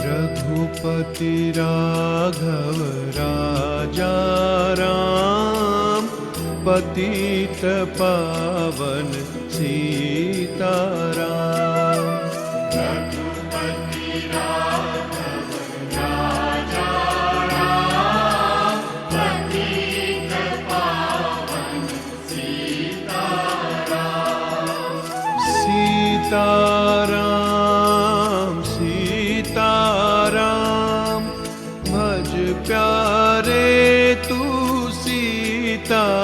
रघुपति राघव राजा राम, पतित पावन सीताराम। रघुपति राघव राजा राम, पतित पावन सीताराम। सीताराम सीताराम, भज प्यारे तू सीताराम।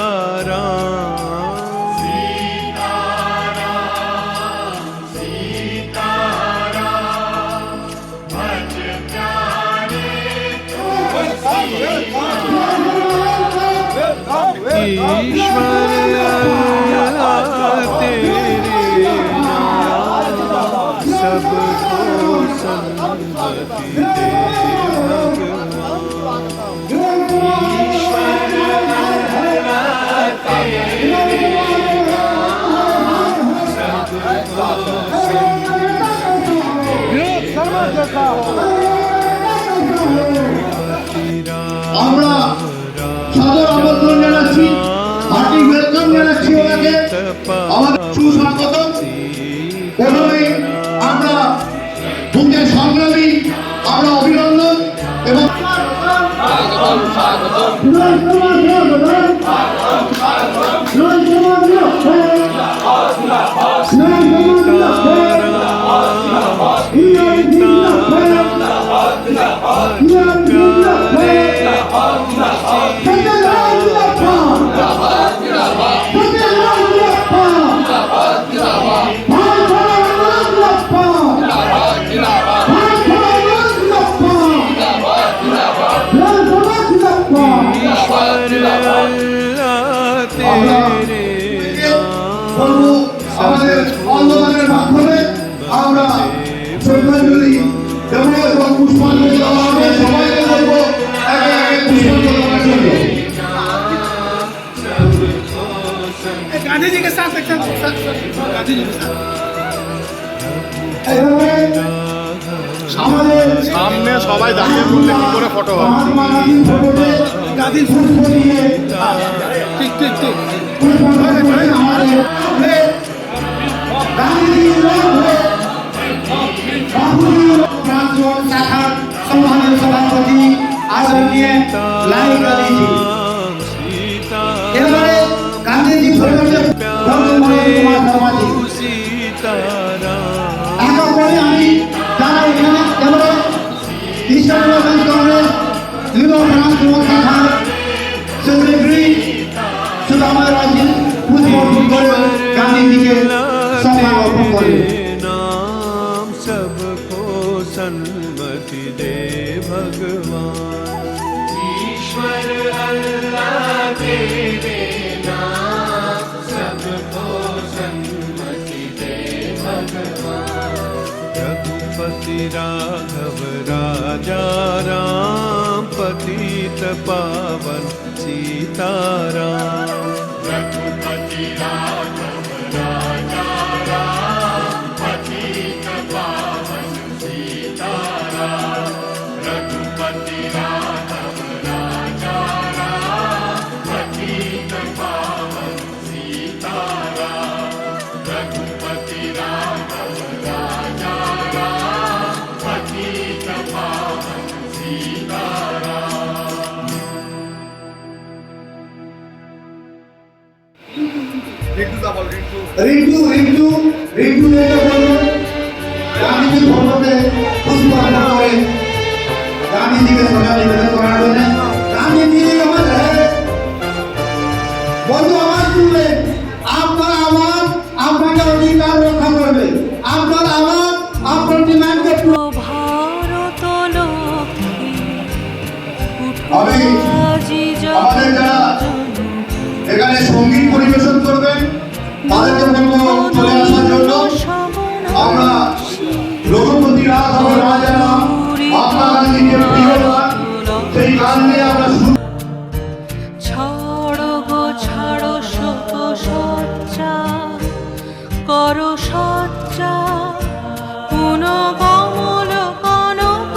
सीताराम सीताराम, भज प्यारे तू ईश्वर तेरे नाम, सबको सन्मति दे भगवान। ईश्वर तेरे नाम, सबको सन्मति दे আমরা সাদর আমন্ত্রণ জানাচ্ছি, হার্টি ওয়েলকাম জানাচ্ছি ওনাকে, আমাদের সুস্বাগতম। প্রথমে আমরা মুখের সংগ্রামী আমরা অভিনন্দন এবং আমাদের অন্ধকারের মাধ্যমে আমরা শ্রদ্ধাঞ্জলি দেব এবং পুষ্পাঞ্জলি দেওয়া হবে। সবাইকে বলবো একে একে পুষ্পাঞ্জলি দেওয়ার জন্য। গান্ধীজি কে সাথ গান্ধীজি কে সাথ আমাদের সামনে সবাই দাঁড়িয়ে বললে কি করে ফটো হবে? মহাত্মা গান্ধীর ফটোতে গান্ধীর পুষ্প দিয়ে ঠিক ঠিক ঠিক আমাদের গান্ধীজির শাখার সম্মানিত সভাপতি আদরণীয় লাইক গান্ধীজি। এবারে গান্ধীজি ফটোতে একা করে আমি যারা এখানে এবারে ইস্টার্ন ন্যাশনাল কংগ্রেস যুব শাখার সেক্রেটারি শুধু আমাদের রাজ্যে পুষ্পর্পণ করে গান্ধীজিকে সম্মান অর্পণ করে। नाम सबको सन्मति दे भगवान। ईश्वर अल्लाह तेरे नाम, सबको सन्मति दे भगवान। रघुपति राघव राजा राम, पतित पावन सीताराम। रघुपति राघव राजा राम, पतित पावन सीताराम। रघुपति राघव राजा राम, पतित पावन सीताराम। रघुपति राघव राजा राम, पतित पावन सीताराम। রিন্টু রিন্টু রিন্টু এটা বলুন গান্ধীজির ফটোতে পুষ্পার্পণ করে গান্ধীজিকে শ্রদ্ধা নিবেদন করার জন্য। গান্ধীজি আমাদের বন্ধু আওয়াজ তুলবে, আপনার আওয়াজ আপনাকে অধিকার রক্ষা করবে, আপনার আওয়াজ আপনার ডিমান্ডকে আমি আমাদের যারা এখানে সঙ্গীত পরিবেশন করবেন তাদেরকে বলবো চলে আসার জন্য। আমরা রঘুপতি রাঘব রাজা রাম, মহাত্মা গান্ধীজির প্রিয় গান, সেই গান নিয়ে আমরা ছাড়ো গো ছাড়ো শোক সজ্জা, করো সজ্জা পুন কমল কনক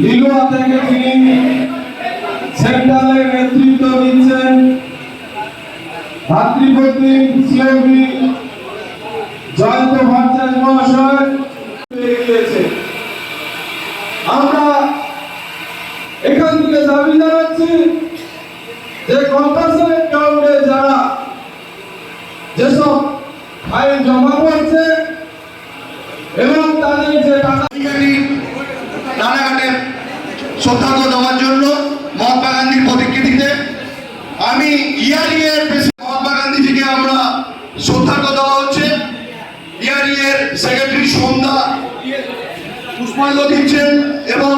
লিলুয়া থেকে যিনি সেন্টারের নেতৃত্ব দিচ্ছেন ভাতৃপ্রতিম সিএমপি জয়ন্ত ভট্টাচার্য মহাশয় এগিয়েছে। আমরা এখান থেকে দাবি জানাচ্ছি যে কম্পালসারি গ্রাউন্ডে যারা যেসব ফাইল জমা করছে এবং তাদের যে টাকা রানাঘাটে শ্রদ্ধার্ঘ দেওয়ার জন্য মহাত্মা গান্ধীর প্রতিকৃতিতে আমি ইয়ারিয়ের মহাত্মা গান্ধীজিকে আমরা শ্রদ্ধার্ঘ দেওয়া হচ্ছে। ইয়ারিয়ের সেক্রেটারি সন্ধ্যা পুষ্পার্ঘ দিচ্ছেন এবং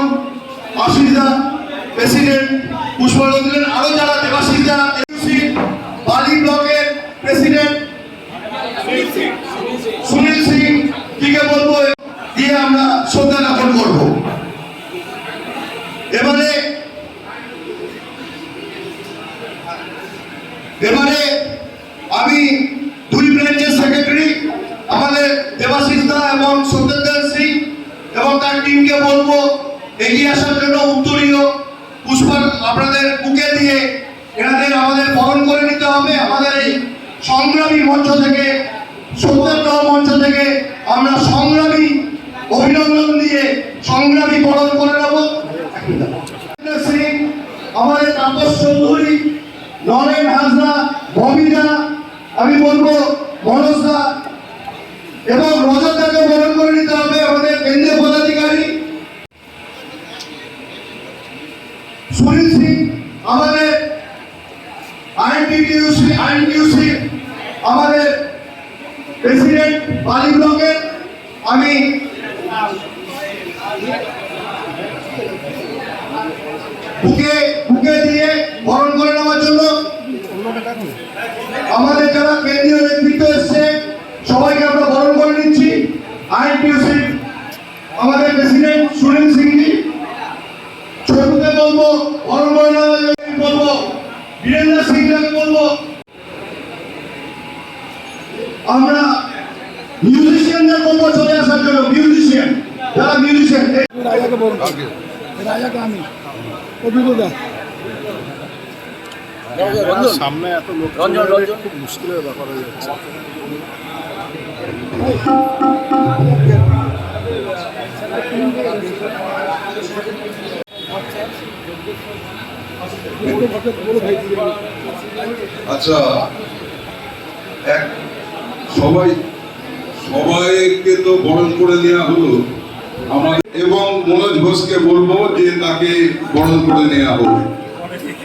আশিসদা প্রেসিডেন্ট পুষ্পার্ঘ দিলেন। আরো যারা দেবাশিসদা বালি ব্লকের প্রেসিডেন্ট সুনীল সিং কে বলবো দিয়ে আমরা শ্রদ্ধা জ্ঞাপন করব। এবারে আমি দুই ব্রাঞ্চের সেক্রেটারি আমাদের দেবাশিস দা এবং সত্যেন্দ্র সিং এবং তার টিমকে বলবো এগিয়ে আসার জন্য উত্তরীয় পুষ্প আপনাদের বুকে দিয়ে এনাদের আমাদের বরণ করে নিতে হবে। আমাদের এই সংগ্রামী মঞ্চ থেকে সত্যেন্দ্র মঞ্চ থেকে আমরা সংগ্রামী অভিনন্দন দিয়ে সংগ্রামী বরণ করে নেব। সিং আমাদের তাপস চৌধুরী নরেন হাজরা ববিদা আমি বলবো মনোজ দা এবং রজত দাকে বরণ করে নিতে হবে। আমাদের কেন্দ্রীয় পদাধিকারী সুনীল সিং আমাদের আইএনটিইউসি আমাদের প্রেসিডেন্ট বালি ব্লকের আমি বুকে দিয়ে বরণ করে নেওয়ার জন্য আমাদের যারা কেন্দ্রীয় নেতৃত্ব এসছে সবাইকে আমরা বরণ করে নিচ্ছি। আইএনটিইউসি আমাদের প্রেসিডেন্ট সুনীল সিংজি ছোটকে বলবো বরণ করে নেওয়ার জন্য বলবো বীরেন্দ্র সিংকে বলবো। আমরা মিউজিশিয়ানদের বলবো চলে আসার জন্য। মিউজিশিয়ান যারা মিউজিশিয়ান রাজাকে বলুন, রাজাকে আমি অভিজ্ঞতা সামনে এত লোক খুব মুশকিলের ব্যাপার হয়ে যাচ্ছে। আচ্ছা, সবাইকে তো বরণ করে নেওয়া হলো আমাদের, এবং মনোজ ঘোষকে বলবো যে তাকে বরণ করে নেওয়া হবে,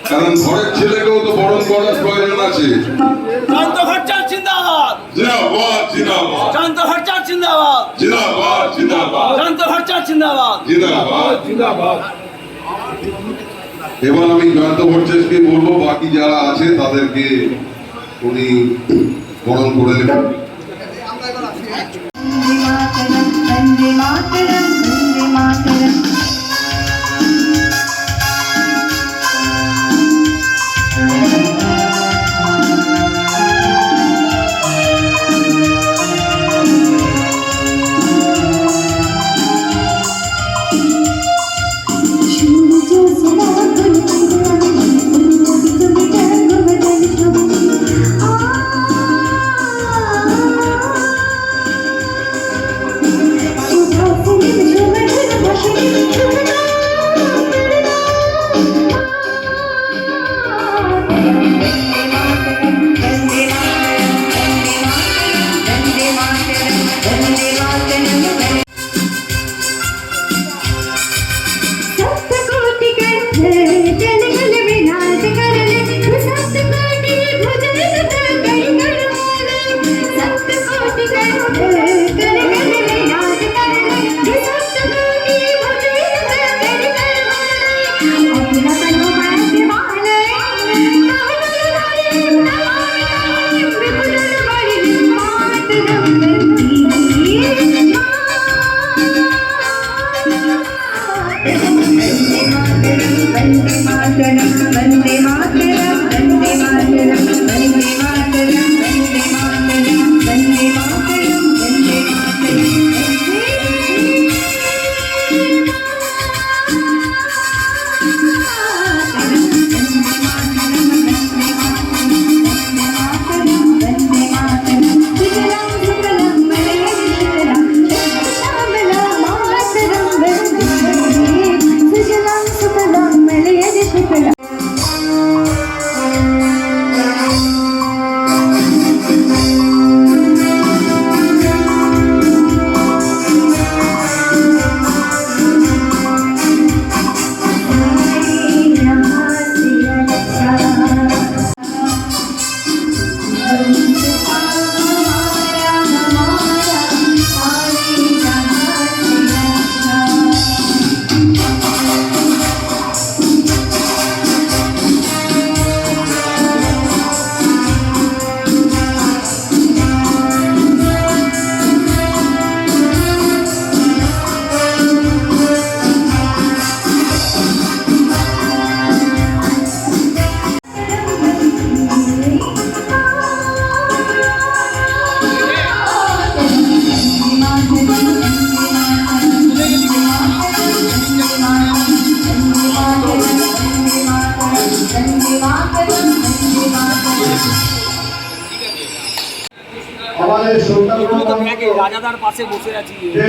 কারণ ঘরের ছেলেকেও তো বরণ করার প্রয়োজন আছে। জয়ন্ত ভট্টাচার্য জিন্দাবাদ, জিন্দাবাদ জিন্দাবাদ, জয়ন্ত ভট্টাচার্য জিন্দাবাদ, জিন্দাবাদ জিন্দাবাদ, জয়ন্ত ভট্টাচার্য জিন্দাবাদ, জিন্দাবাদ জিন্দাবাদ। এবার আমি জয়ন্ত ভট্টাচার্যকে বলবো বাকি যারা আছে তাদেরকে উনি বরণ করে নেবেন। वंदे मातरम वंदे मातरम। Thank you. আমাদের এগুলো তো ব্যাগে সন্তান রাজাদার পাশে বসে আছি যে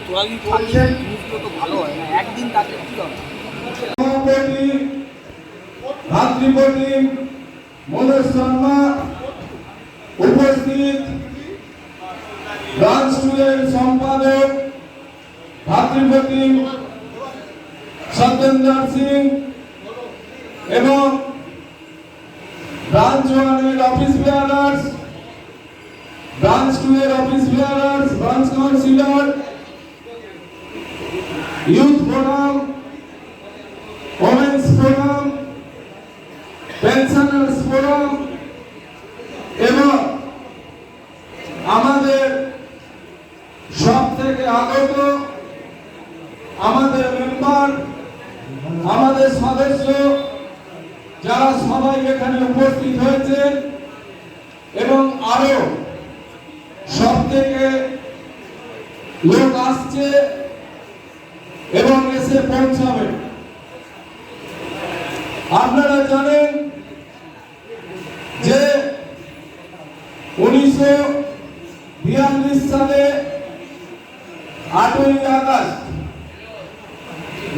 তোরা যদি থাকিস জিনিসগুলো তো ভালো হয় না একদিন থাকলে কি হবে সভাপতি ভাতৃপতি মনোজ শর্মা উপস্থিত ব্রাঞ্চ টুয়ের সম্পাদক ভাতৃপতি সত্যেন্দ্র সিং এবং ব্রাঞ্চ ওয়ানের অফিস বেয়ারার্স ব্রাঞ্চ টুয়ের office bearers branch councillor youth forum women's forum pensioners forum এবং আমাদের সব থেকে আগত আমাদের মেম্বার আমাদের সদস্য যারা সবাই এখানে উপস্থিত হয়েছেন এবং আরো সব থেকে লোক আসছে এবং এসে পৌঁছাবে। আপনারা জানেন যে 1942 সালে 8ই আগস্ট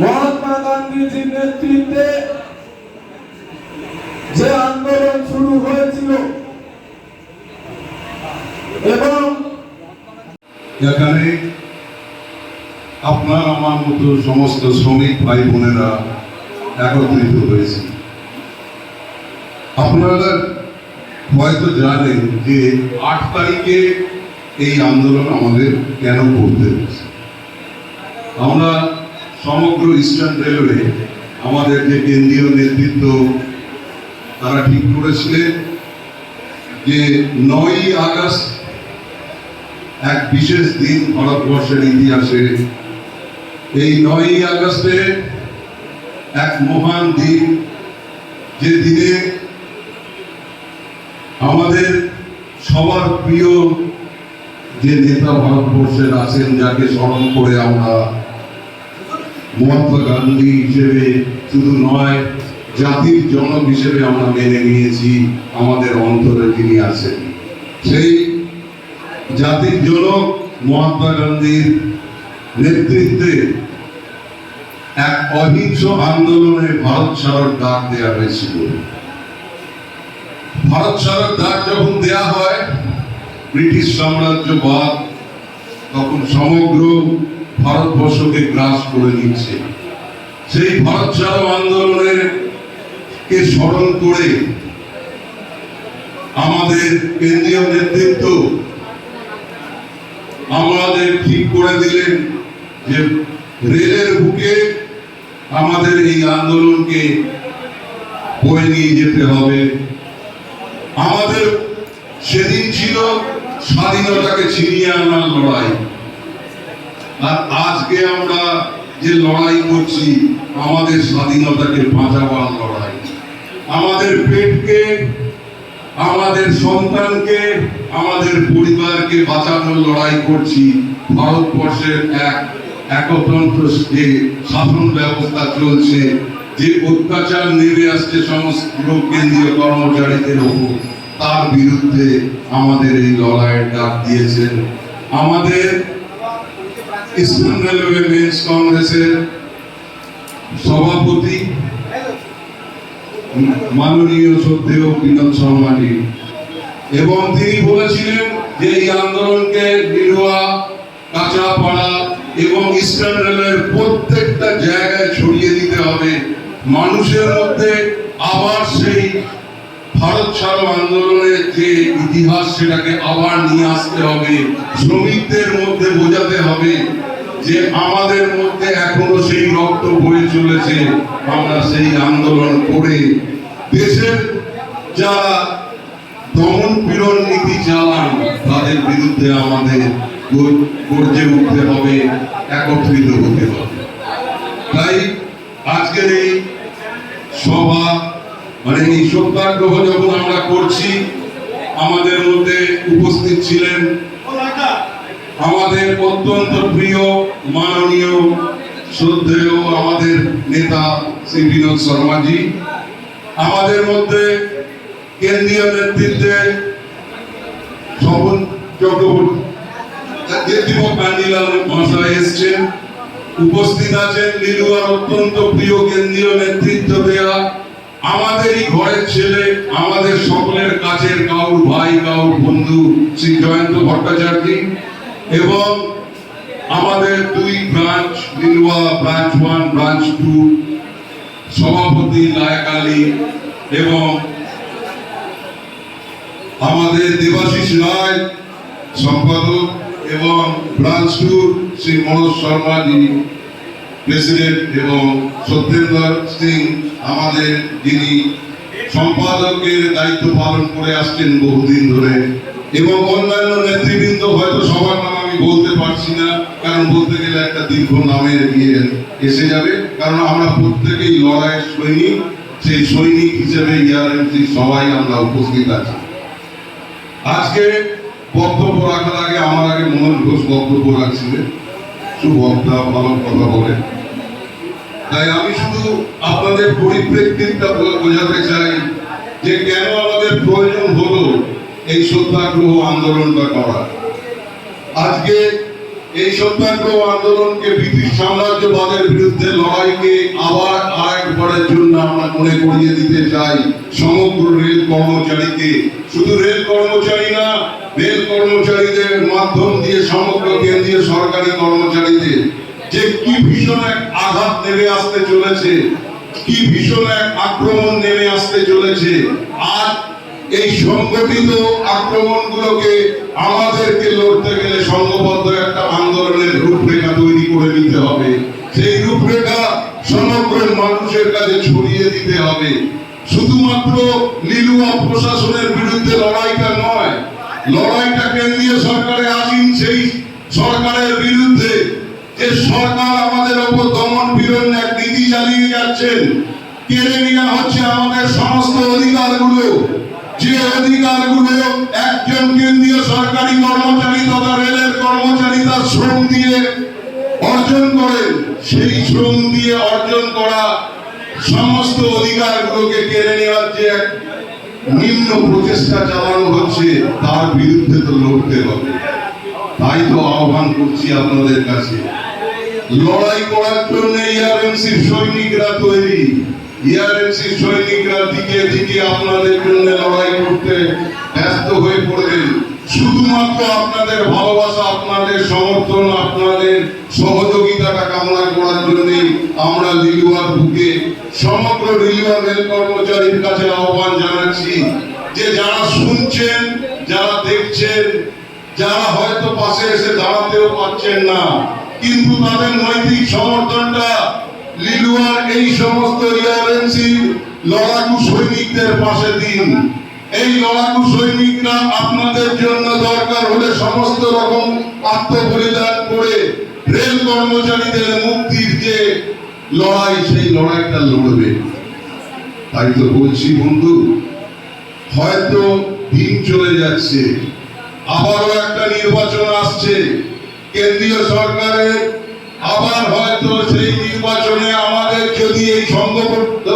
মহাত্মা গান্ধীজির নেতৃত্বে যে আন্দোলন শুরু হয়েছিল এবং এখানে আপনার আমার মতো সমস্ত শ্রমিক ভাই বোনেরা একত্রিত হয়েছে। আপনারা হয়তো জানেন যে 8 তারিখে এই আন্দোলন আমাদের কেন করতে হয়েছে। আমরা সমগ্র ইস্টার্ন রেলওয়ে আমাদের যে কেন্দ্রীয় নেতৃত্ব তারা ঠিক করেছিলেন যে 9ই আগস্ট এক বিশেষ দিন ভারতবর্ষের ইতিহাসে। এই 9ই আগস্টে এক মহান দিন, যে দিনে আমাদের সবার প্রিয় যে নেতা ভারতবর্ষের আছেন, যাকে স্মরণ করে আমরা মহাত্মা গান্ধী হিসেবে শুধু নয়, জাতির জনক হিসেবে আমরা মেনে নিয়েছি, আমাদের অন্তরে তিনি আছেন। সেই জাতির জনক মহাত্মা গান্ধীর নেতৃত্বে এক অহিংস আন্দোলনে ভারত ছাড়ার ডাক দেওয়া হয়েছিল। ভারত ছাড়ার ডাক যখন দেয়া হয়, ব্রিটিশ সাম্রাজ্যবাদ তখন সমগ্র ভারতবর্ষকে গ্রাস করে নিচ্ছে। সেই ভারত ছাড়ো আন্দোলনের কে স্মরণ করে আমাদের কেন্দ্রীয় নেতৃত্ব আমাদের ঠিক করে দিলেন যে রেলের বুকে আমাদের এই আন্দোলনকে বয়ে নিয়ে যেতে হবে। আমাদের সেদিন ছিল স্বাধীনতাকে ছিনিয়ে আনার লড়াই, আর আজকে আমরা যে লড়াই করছি আমাদের স্বাধীনতাকে বাঁচাবার লড়াই। আমাদের পেটকে, আমাদের সন্তানকে, আমাদের পরিবারকে বাঁচানোর লড়াই করছি। ভারতবর্ষের একতন্ত্র যে শাসন ব্যবস্থা চলছে, যে অত্যাচার নেমে আসছে সমস্ত কেন্দ্রীয় কর্মচারীদের উপর, তার বিরুদ্ধে আমাদের এই লড়াইয়ের ডাক দিয়েছেন আমাদের ইস্টার্ন রেলওয়ে মেন্স কংগ্রেসের সভাপতি মাননীয় শ্রদ্ধেয় বিনোদ শর্মাজি। এবং তিনি বলেছিলেন যে এই আন্দোলনকে নিরুয়া, কাঁচাপাড়া এবং ইস্টার্ন রেলওয়ের প্রত্যেকটা জায়গায় ছড়িয়ে দিতে হবে। মানুষের মধ্যে আবার সেই ভারত ছাড়ো আন্দোলনের যে ইতিহাস, সেটাকে আবার নিয়ে আসতে হবে। শ্রমিকদের মধ্যে বোঝাতে হবে যে আমাদের মধ্যে এখনো সেই রক্ত বয়ে চলেছে। আমরা সেই আন্দোলন করে দেশের যারা দমন পীড়ন নীতি চালান তাদের বিরুদ্ধে আমাদের গর্জে উঠতে হবে, একত্রিত হতে হবে। তাই আজকের এই সভা, মানে এই সত্যাগ্রহ যখন আমরা করছি, আমাদের মধ্যে উপস্থিত ছিলেন আমাদের অত্যন্ত প্রিয় মাননীয় শ্রদ্ধেয় আমাদের নেতা শ্রী বিনোদ শর্মাজি। আমাদের মধ্যে কেন্দ্রীয় নেতৃত্বে চক্রবর্তী, দীপক কান্ডিলাল মহাশয় এসছেন। উপস্থিত আছেন লিলুয়ার অত্যন্ত প্রিয় কেন্দ্রীয় নেতৃত্ব দেয়া আমাদেরই ঘরের ছেলে, আমাদের সকলের কাছের কাউর ভাই, কাউর বন্ধু শ্রী জয়ন্ত ভট্টাচার্য, এবং আমাদের দুই ব্রাঞ্চ, লিলুয়া ব্রাঞ্চ 1, ব্রাঞ্চ 2 সভাপতি লায়ক আলী, এবং আমাদের দেবাশিস রায় সম্পাদক, এবং ব্রাঞ্চ 2 শ্রী মনোজ শর্মা যিনি প্রেসিডেন্ট, এবং সত্যেন্দ্র সিং আমাদের যিনি সম্পাদকের দায়িত্ব পালন করে আসছেন বহুদিন ধরে, এবং অন্যান্য নেতৃবৃন্দ। হয়তো সবার নাম আমি বলতে পারছি না, কারণ বলতে গেলে একটা দীর্ঘ নামের ইয়ে এসে যাবে, কারণ আমরা প্রত্যেকেই লড়াইয়ের সৈনিক। সেই সৈনিক হিসেবে ইয়ারএমসি সবাই আমরা উপস্থিত আছি। আজকে বক্তব্য রাখার আগে আমার আগে মনোজ ঘোষ বক্তব্য রাখছিলেন, সুবক্তা, ভালো কথা বলেন। তাই আমি শুধু আপনাদের পরিপ্রেক্ষিতটা বোঝাতে চাই যে কেন আমাদের প্রয়োজন হলো এই সত্যাগ্রহ আন্দোলনটা করা। আজকে এই সত্যাগ্রহ আন্দোলনকে ব্রিটিশ সাম্রাজ্যবাদের বিরুদ্ধে লড়াইকে আবার আরেকবারের জন্য আমরা মনে করিয়ে দিতে চাই সমগ্র রেল কর্মচারীকে। শুধু রেল কর্মচারী না, রেল কর্মচারীদের মাধ্যম দিয়ে সমগ্র কেন্দ্রীয় সরকারি কর্মচারীদের যে কি ভীষণ এক আঘাত নেমে আসতে চলেছে, কি ভীষণ এক আক্রমণ নেমে আসতে চলেছে। আর এই সংগঠিত আক্রমণগুলোকে আমাদেরকে লড়তে গেলে সংঘবদ্ধ একটা আন্দোলনের রূপরেখা তৈরি করে নিতে হবে। সেই রূপরেখা সমগ্র মানুষের কাছে ছড়িয়ে দিতে হবে। শুধুমাত্র লিলুয়া প্রশাসনের বিরুদ্ধে লড়াইটা নয়, লড়াইটা কেন্দ্রীয় সরকারে আসীন সেই সরকারের বিরুদ্ধে, যে সরকার আমাদের ওপর দমন পীড়ন এক নীতি চালিয়ে যাচ্ছেন। কেড়ে নেওয়া হচ্ছে আমাদের সমস্ত অধিকারগুলো, যে অধিকারগুলো একজন কেন্দ্রীয় সরকারি কর্মচারী তথা রেলের কর্মচারী তার শ্রম দিয়ে অর্জন করেন। সেই শ্রম দিয়ে অর্জন করা সমস্ত অধিকারগুলোকে কেড়ে নেওয়ার যে এক নিম্ন প্রচেষ্টা চালানো হচ্ছে, তার বিরুদ্ধে তো লড়তে হবে। তাই তো আহ্বান করছি আপনাদের কাছে, লড়াই করার জন্য ইয়ারএমসির সৈনিকরা তৈরি। ইয়ারএমসির সৈনিকরা দিকে দিকে আপনাদের জন্য লড়াই করতে ব্যস্ত হয়ে পড়বেন। শুধুমাত্র আপনাদের ভালোবাসা, আপনাদের সমর্থন, আপনাদের সহযোগিতাটা কামনা করার জন্য আমরা লিলুয়ার বুকে সমগ্র লিলুয়া রেল কর্মচারীর কাছে আহ্বান জানাচ্ছি যে যারা শুনছেন, যারা দেখছেন, যারা হয়তো পাশে এসে দাঁড়াতেও পারছেন না, কিন্তু তাদের নৈতিক সমর্থনটা লিলুয়ার এই সমস্ত ইয়ারএমসি লড়াকু সৈনিকদের পাশে দিন। এই লড়াকু সৈনিকরা আপনাদের জন্য দরকার হলে সমস্ত রকম আত্মবলিদান করে রেল কর্মচারীদের মুক্তির যে লড়াই, সেই লড়াইটা লড়বে। তাই তো বলছি বন্ধু, হয়তো দিন চলে যাচ্ছে, আবারও একটা নির্বাচন আসছে কেন্দ্রীয় সরকারের, আবার হয়তো সেই নির্বাচনে আমাদের যদি এই সংঘবদ্ধ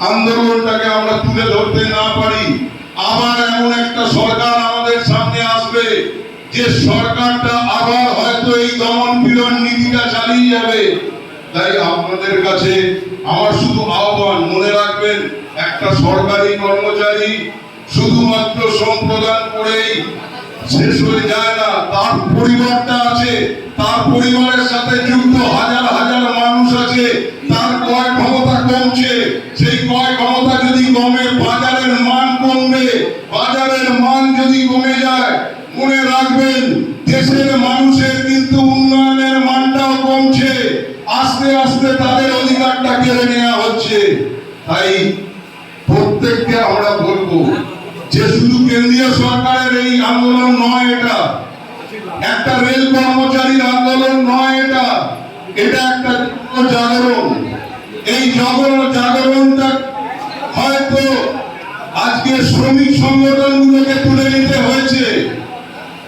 আন্দোলনটাকে আমরা তুলে ধরতে না পারি, আবার এমন একটা সরকার আমাদের সামনে আসবে যে সরকারটা আবার হয়তো এই দমন পীড়ন নীতিটা চালিয়ে যাবে। তাই আপনাদের কাছে আমার শুধু আহ্বান, মনে রাখবেন একটা সরকারি কর্মচারী শুধুমাত্র শ্রম প্রদান করেই শেষ হয়ে যায় না, তার পরিবারটা আছে, তার পরিবারের সাথে যুক্ত হাজার হাজার মানুষ আছে, তার ক্রয় ক্ষমতা কমছে। সেই ক্রয় ক্ষমতা যদি কমে, বাজারের মান কমবে, বাজারের মান যদি কমে যায়, মনে রাখবেন দেশের মানুষের কিন্তু উন্নয়নের মানটাও কমছে, আস্তে আস্তে তাদের অধিকারটা কেড়ে নেওয়া হচ্ছে। তাই প্রত্যেককে আমরা বলবো যে শুধু কেন্দ্রীয় সরকারের এই আন্দোলন নয়, এটা একটা রেল কর্মচারীর আন্দোলন নয়, এটা একটা জাগরণ। এই জাগরণটা হয়তো আজকে শ্রমিক সংগঠনগুলোকে তুলে নিতে হয়েছে।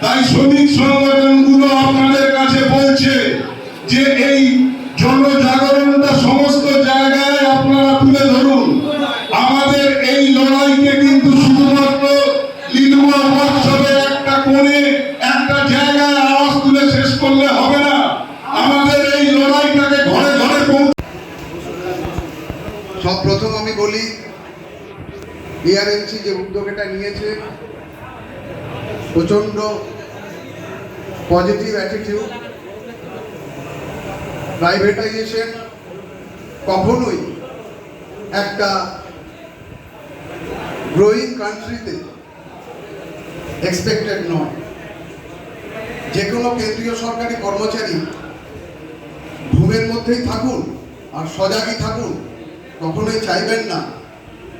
তাই শ্রমিক সংগঠনগুলো আপনাদের কাছে বলছে যে এই জনজাগরণটা সমস্ত জায়গায় আপনারা তুলে ধরুন। আমাদের এই লড়াইকে কিন্তু শুধুমাত্র লিলুয়া মহোৎসবের একটা কোণে সব প্রথম আমি বলি ERMC যে উদ্যোগটা নিয়েছে প্রচণ্ড পজিটিভ অ্যাটিটিউড। প্রাইভেটাইজেশন কখনোই একটা গ্রোয়িং কান্ট্রিতে এক্সপেক্টেড নয়। যে কোনো কেন্দ্রীয় সরকারি কর্মচারী ঘুমের মধ্যেই থাকুন আর সজাগই থাকুন, কখনোই চাইবেন না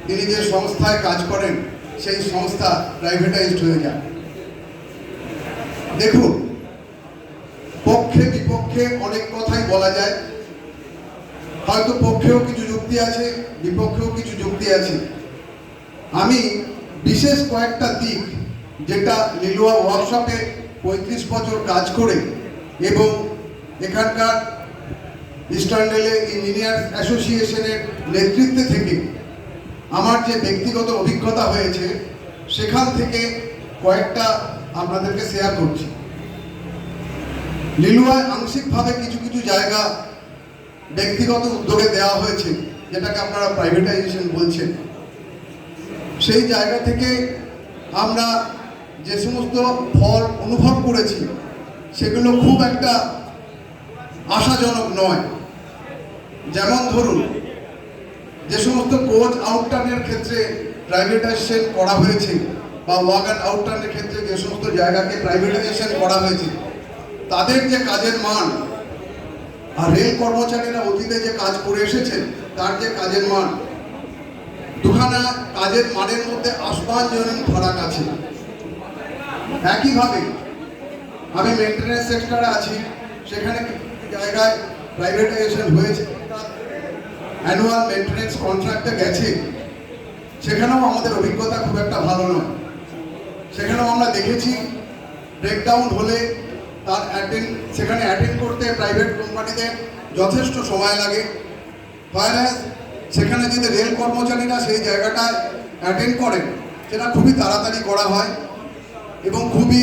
তিনি যে সংস্থায় কাজ করেন সেই সংস্থা প্রাইভেটাইজড হয়ে যায়। দেখুন, পক্ষে বিপক্ষে অনেক কথাই বলা যায়, হয়তো পক্ষেও কিছু যুক্তি আছে, বিপক্ষেও কিছু যুক্তি আছে। আমি বিশেষ কয়েকটা দিক, যেটা লিলুয়া ওয়ার্কশপে 35 বছর কাজ করে এবং এখানকার ইস্টার্ন রেলে ইঞ্জিনিয়ার্স অ্যাসোসিয়েশনের নেতৃত্বে থেকে আমার যে ব্যক্তিগত অভিজ্ঞতা হয়েছে সেখান থেকে কয়েকটা আপনাদেরকে শেয়ার করছি। লিলুয়ায় আংশিকভাবে কিছু কিছু জায়গা ব্যক্তিগত উদ্যোগে দেওয়া হয়েছে, যেটাকে আপনারা প্রাইভেটাইজেশন বলছেন। সেই জায়গা থেকে আমরা যে সমস্ত ফল অনুভব করেছি সেগুলো খুব একটা আশাজনক নয়। যেমন ধরুন, যে সমস্ত কোচ আউটটার্নের ক্ষেত্রে প্রাইভেটাইজেশন করা হয়েছে বা ওয়াগন আউটটার্নের ক্ষেত্রে যে সমস্ত জায়গাকে প্রাইভেটাইজেশন করা হয়েছে, তাদের যে কাজের মান আর রেল কর্মচারীরা অতীতে যে কাজ করে এসেছেন তার যে কাজের মান, দুখানা কাজের মানের মধ্যে আসমান জমিন ফারাক আছে। একইভাবে আমি মেইনটেনেন্স সেক্টরে আছি, সেখানে জায়গায় প্রাইভেটাইজেশন হয়েছে, অ্যানুয়াল মেইনটেনেন্স কন্ট্রাক্টে গেছে, সেখানেও আমাদের অভিজ্ঞতা খুব একটা ভালো নয়। সেখানেও আমরা দেখেছি ব্রেকডাউন হলে তার সেখানে অ্যাটেন্ড করতে প্রাইভেট কোম্পানিতে যথেষ্ট সময় লাগে। সেখানে যদি রেল কর্মচারীরা সেই জায়গাটায় অ্যাটেন্ড করেন সেটা খুবই তাড়াতাড়ি করা হয় এবং খুবই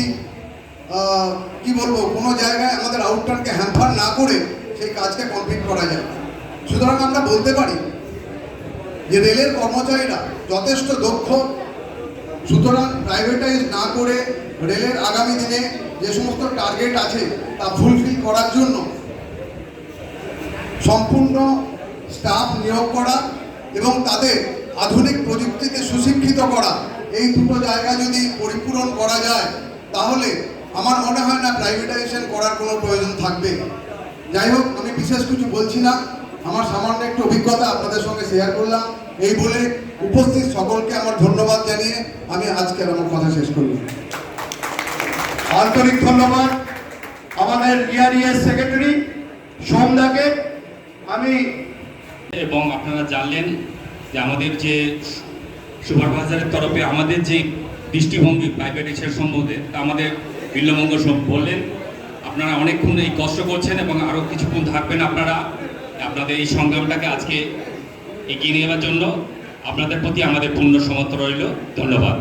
কি বলবো, কোনো জায়গায় আমাদের আউটটারকে হ্যাম্পার না করে সেই কাজকে কমপ্লিট করা যায়। সুতরাং আমরা বলতে পারি যে রেলের কর্মচারীরা যথেষ্ট দক্ষ। সুতরাং প্রাইভেটাইজ না করে রেলের আগামী দিনে যে সমস্ত টার্গেট আছে তা ফুলফিল করার জন্য সম্পূর্ণ স্টাফ নিয়োগ করা এবং তাদের আধুনিক প্রযুক্তিতে সুশিক্ষিত করা, এই দুটো জায়গা যদি পরিপূরণ করা যায় তাহলে আমার মনে হয় না প্রাইভেটাইজেশন করার কোনো প্রয়োজন থাকবে। যাই হোক, আমি বিশেষ কিছু বলছি না, আমার সামান্য একটু অভিজ্ঞতা আপনাদের সঙ্গে শেয়ার করলাম। এই বলে উপস্থিত সকলকে আমার ধন্যবাদ জানিয়ে আমি আজকের আমার কথা শেষ করব। আন্তরিক ধন্যবাদ আমাদের ERES সেক্রেটারি সোমদাকে। আমি এবং আপনারা জানলেন যে আমাদের যে সুপারভাইজারের তরফে আমাদের যে দৃষ্টিভঙ্গি প্রাইভেটাইজেশন সম্বন্ধে তা আমাদের বিল্লমঙ্গল সব বললেন। আপনারা অনেকক্ষণ এই কষ্ট করছেন এবং আরও কিছুক্ষণ থাকবেন আপনারা আপনাদের এই সংগ্রামটাকে আজকে এগিয়ে নেওয়ার জন্য। আপনাদের প্রতি আমাদের পূর্ণ সমর্থন রইল। ধন্যবাদ।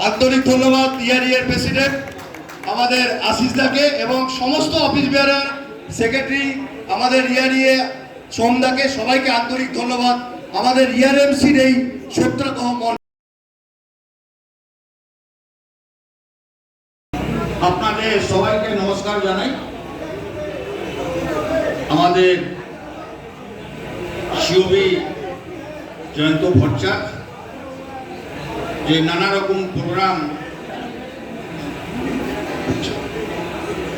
আন্তরিক ধন্যবাদ ERES প্রেসিডেন্ট আমাদের আশিস দাকে এবং সমস্ত অফিস বেয়ারার সেক্রেটারি আমাদের ERES সোমদাকে, সবাইকে আন্তরিক ধন্যবাদ। আমাদের ERMCর এই 17তম মন। আপনাদের সবাইকে নমস্কার জানাই। আমাদের শিওবি জয়ন্ত ভট্টাচার্য যে নানা রকম प्रोग्राम,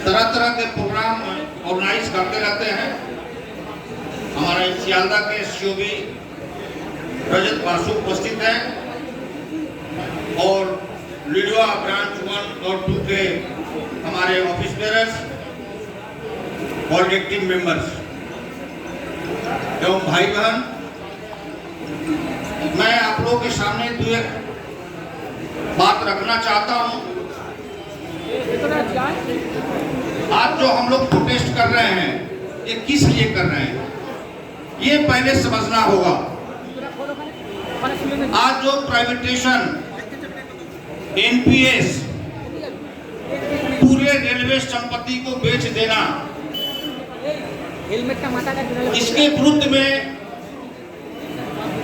तरह तरह के प्रोग्राम ऑर्गेनाइज करते रहते हैं। हमारे सियालदा के शिवबी रजत बासु उपस्थित हैं और लिलुआ ब्रांच 1 और 2 के हमारे ऑफिस बेयरर्स और टीम मेंबर्स एवं भाई बहन, मैं आप लोगों के सामने दो एक बात रखना चाहता हूं। आज जो हम लोग प्रोटेस्ट कर रहे हैं ये किस लिए कर रहे हैं, ये पहले समझना होगा। आज जो प्राइवेटाइजेशन, NPS, पूरे रेलवे संपत्ति को बेच देना, इसके विरुद्ध में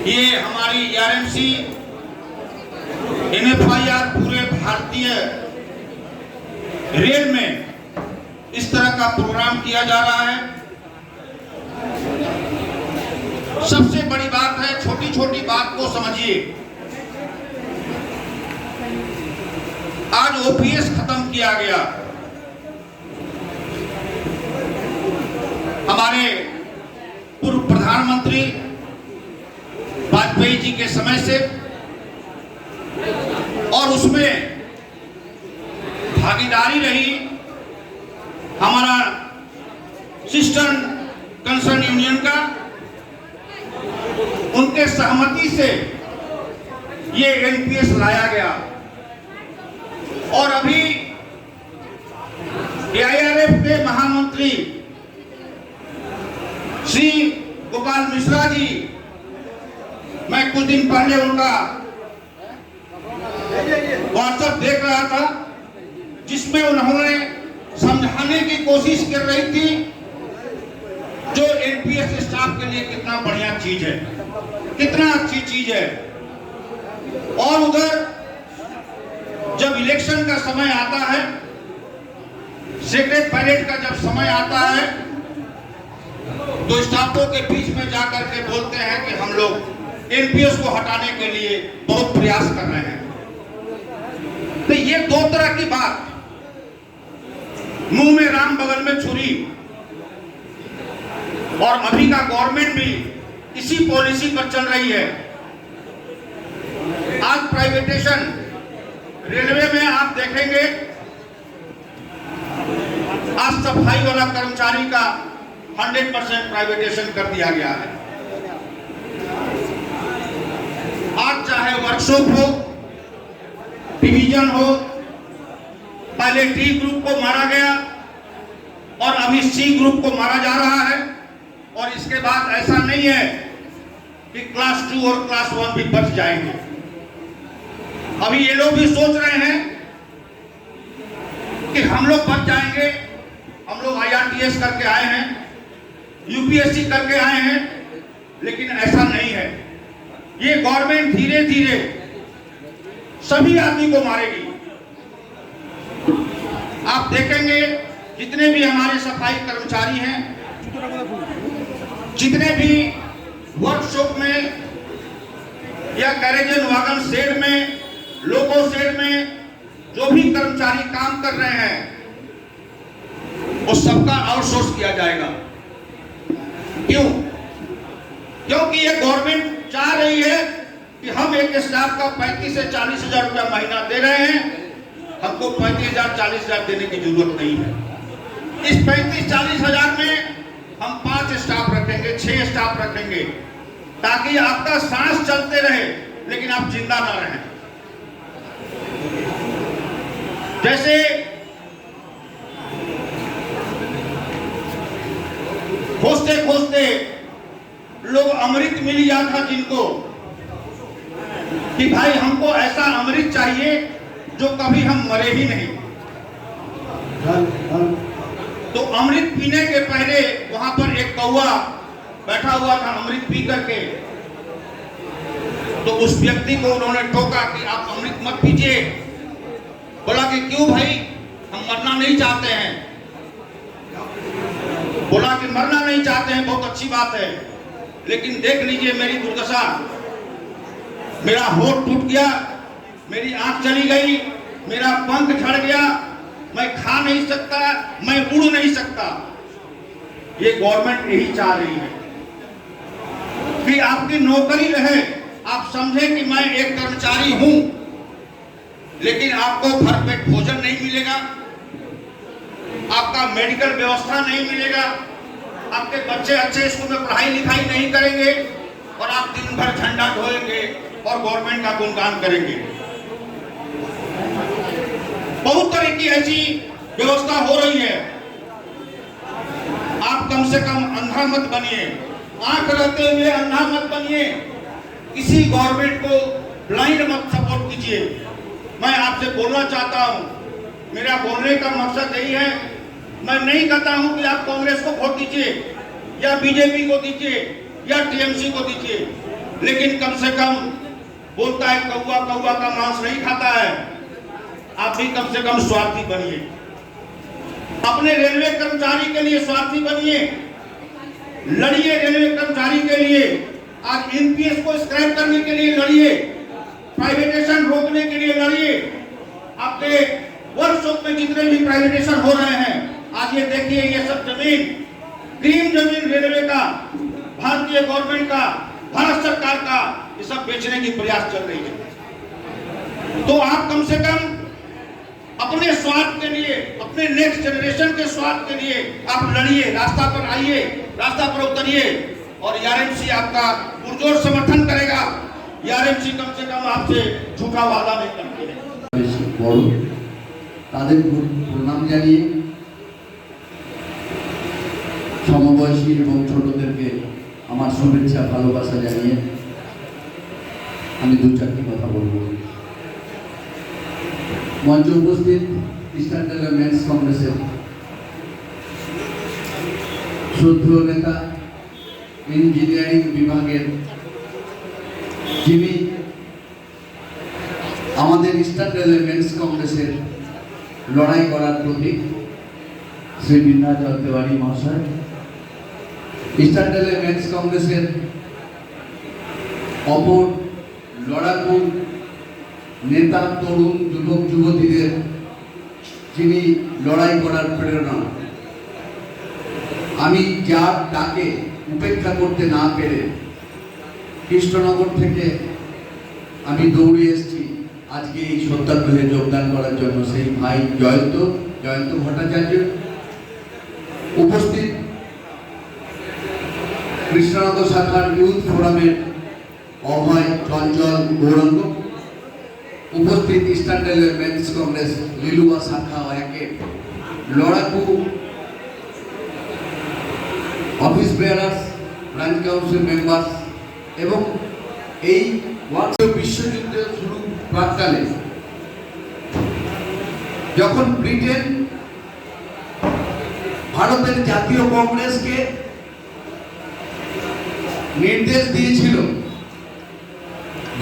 ये हमारी ERMC NFIR पूरे भारतीय रेल में इस तरह का प्रोग्राम किया जा रहा है। सबसे बड़ी बात है, छोटी छोटी बात को समझिए। आज OPS खत्म किया गया। हमारे पूर्व प्रधानमंत्री वाजपेयी जी के समय से, और उसमें भागीदारी रही हमारा सिस्टर कंसर्न यूनियन का। उनके सहमति से ये NPS लाया गया और अभी AIRF के महामंत्री श्री गोपाल मिश्रा जी, मैं कुछ दिन पहले उनका व्हाट्सएप देख रहा था, जिसमें उन्होंने समझाने की कोशिश कर रही थी जो NPS स्टाफ के लिए कितना बढ़िया चीज है, कितना अच्छी चीज है। और उधर जब इलेक्शन का समय आता है, सेक्रेटरीट का जब समय आता है, तो स्टाफों के बीच में जाकर के बोलते हैं कि हम लोग NPS को हटाने के लिए बहुत प्रयास कर रहे हैं। तो ये दो तरह की बात, मुंह में राम बगल में छुरी। और अभी का गवर्नमेंट भी इसी पॉलिसी पर चल रही है। आज प्राइवेटेशन रेलवे में आप देखेंगे, आज सफाई वाला कर्मचारी का 100% प्राइवेटेशन कर दिया गया है। आज चाहे वर्कशॉप हो, डिवीजन हो, पहले D ग्रुप को मारा गया और अभी C ग्रुप को मारा जा रहा है। और इसके बाद ऐसा नहीं है कि क्लास 2 और क्लास 1 भी बच जाएंगे। अभी ये लोग भी सोच रहे हैं कि हम लोग बच जाएंगे। हम लोग IRTS करके आए हैं, UPSC करके आए हैं, लेकिन ऐसा नहीं है। ये गवर्नमेंट धीरे धीरे सभी आदमी को मारेगी। आप देखेंगे जितने भी हमारे सफाई कर्मचारी हैं, जितने भी वर्कशॉप में या गैरेजन वागन शेड में, लोको शेड में जो भी कर्मचारी काम कर रहे हैं, वो सबका आउटसोर्स किया जाएगा। क्यों? क्योंकि ये गवर्नमेंट चाह रही है कि हम एक स्टाफ का 35 से 40 हजार रुपया महीना दे रहे हैं, हमको 35,000 40,000 देने की जरूरत नहीं है। इस 35-40 हजार में हम 5 स्टाफ रखेंगे, 6 स्टाफ रखेंगे, ताकि आपका सांस चलते रहे लेकिन आप जिंदा ना रहें। जैसे खोजते खोजते लोग अमृत मिल गया था जिनको, कि भाई हमको ऐसा अमृत चाहिए जो कभी हम मरे ही नहीं। तो अमृत पीने के पहले वहां पर एक कौवा बैठा हुआ था अमृत पी करके। तो उस व्यक्ति को उन्होंने टोका कि आप अमृत मत पीजिए। बोला कि क्यों भाई, हम मरना नहीं चाहते हैं। बोला कि मरना नहीं चाहते हैं, बहुत अच्छी बात है, लेकिन देख लीजिए मेरी दुर्दशा, मेरा होठ टूट गया, मेरी आंख चली गई, मेरा पंख झड़ गया, मैं खा नहीं सकता, मैं उड़ नहीं सकता। ये गवर्नमेंट यही चाह रही है कि आपकी नौकरी रहे, आप समझें कि मैं एक कर्मचारी हूं, लेकिन आपको भरपेट भोजन नहीं मिलेगा, आपका मेडिकल व्यवस्था नहीं मिलेगा, आपके बच्चे अच्छे स्कूल में पढ़ाई लिखाई नहीं करेंगे, और आप दिन भर झंडा ढोएंगे और गवर्नमेंट का गुणगान करेंगे। बहुत तरह की ऐसी व्यवस्था हो रही है। आप कम से कम अंधा मत बनिए, आंख रहते हुए अंधा मत बनिए, किसी गवर्नमेंट को ब्लाइंड मत सपोर्ट कीजिए। मैं आपसे बोलना चाहता हूं, मेरा बोलने का मकसद यही है, मैं नहीं कहता हूं कि आप कांग्रेस को वोट दीजिए या बीजेपी को दीजिए या टीएमसी को दीजिए। लेकिन कम से कम बोलता है कौवा कौवा का मांस नहीं खाता है। आप भी कम से कम स्वार्थी बनिए, अपने रेलवे कर्मचारी के लिए स्वार्थी बनिए, लड़िए रेलवे कर्मचारी के लिए। आज एनपीएस को स्क्रैप करने के लिए लड़िए, प्राइवेटेशन रोकने के लिए लड़िए। आपके वर्कशॉप में जितने भी प्राइवेटेशन हो रहे हैं, आज ये देखिए, ये सब जमीन, ग्रीन जमीन रेलवे का, भारतीय गवर्नमेंट का, भारत सरकार का, ये सब बेचने की प्रयास चल रही है। तो आप कम से कम अपने स्वार्थ के लिए, अपने नेक्स्ट जनरेशन के स्वार्थ के लिए आप लड़िए, रास्ता पर आइए, रास्ता पर उतरिए और आरएमसी आपका पुरजोर समर्थन करेगा। आरएमसी कम से कम आपसे झूठा वादा नहीं करती है। বড় তাদের প্রণাম জানিয়ে সমবয়সী এবং ছোটদেরকে আমার শুভেচ্ছা ভালোবাসা জানিয়ে আমি দু চারটি কথা বলবো। মঞ্চে উপস্থিত ইস্টার্ন রেলওয়ে মেন্স কংগ্রেসের শ্রদ্ধেয় নেতা, ইঞ্জিনিয়ারিং বিভাগের যিনি আমাদের ইস্টার্ন রেলওয়ে মেন্স কংগ্রেসের লড়াই করার প্রতীক শ্রী বিন্ধ্যাচল তেওয়ারি মহাশয়, ইস্টার্ন রেলওয়ে মেন্স কংগ্রেসের অপর লড়াকু নেতা, তরুণ যুবক যুবতীদের যিনি লড়াই করার প্রেরণা। আমি যার ডাকে উপেক্ষা করতে না পেরে কৃষ্ণনগর থেকে আমি দৌড়ে এসেছি আজকে এই সত্যাগ্রহে যোগদান করার জন্য। সেই ভাই জয়ন্ত ভট্টাচার্য, উপস্থিত কৃষ্ণনগর শাখার ইউথ ফোরামের অভয়, চঞ্চল, গৌরাঙ্গ, উপস্থিত eastern railway men's congress Liluah শাখা ও একের লড়াকু office bearers, branch council members এবং এই বিশ্বযুদ্ধের শুরু প্রাককালে যখন ব্রিটেন ভারতের জাতীয় কংগ্রেসকে নির্দেশ দিয়েছিল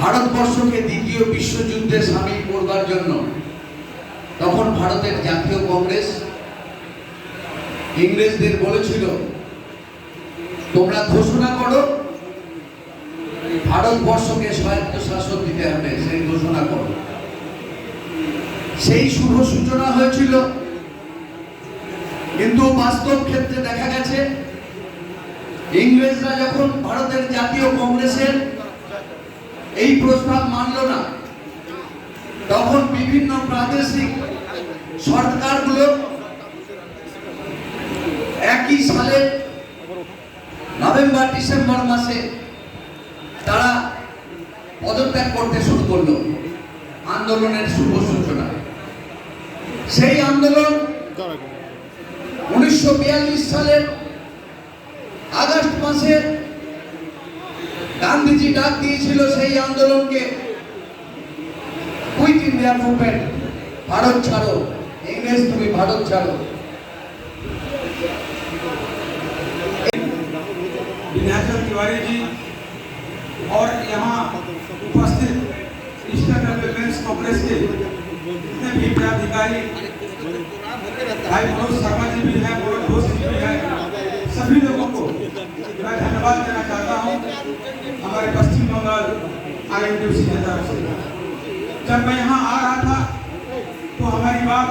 ভারতবর্ষকে দ্বিতীয় বিশ্বযুদ্ধে সামিল করবার জন্য, তখন ভারতের জাতীয় কংগ্রেস ইংরেজদের বলেছিল তোমরা ঘোষণা করো ভারতবর্ষকে স্বায়ত্ত শাসন দিতে হবে, সেই ঘোষণা করো। সেই শুভ সূচনা হয়েছিল, কিন্তু বাস্তব ক্ষেত্রে দেখা গেছে ইংরেজরা যখন ভারতের জাতীয় কংগ্রেসের এই প্রস্তাব মানল না, তখন বিভিন্ন প্রাদেশিক সরকারগুলো একই সালে নভেম্বর ডিসেম্বর মাসে তারা পদত্যাগ করতে শুরু করলো। আন্দোলনের শুভ সূচনা। সেই আন্দোলন 1942 সালের আগস্ট মাসে গান্ধীজি ডাক দিয়েছিল সেই আন্দোলনকে কুইট ইন্ডিয়া মুভমেন্ট, ভারত ছাড়ো, ইংরেজ তুমি ভারত ছাড়ো। विंध्याचल तिवारी जी और यहाँ उपस्थित ईस्टर्न रेलवे मेंस कांग्रेस के जितने भी पदाधिकारी, भाई मनोज शर्मा जी भी हैं, गोरख घोष जी भी हैं, सभी लोगों को मैं धन्यवाद देना चाहता हूँ हमारे पश्चिम बंगाल आईएनटीयूसी की तरफ से। जब मैं यहाँ आ रहा था तो हमारी बात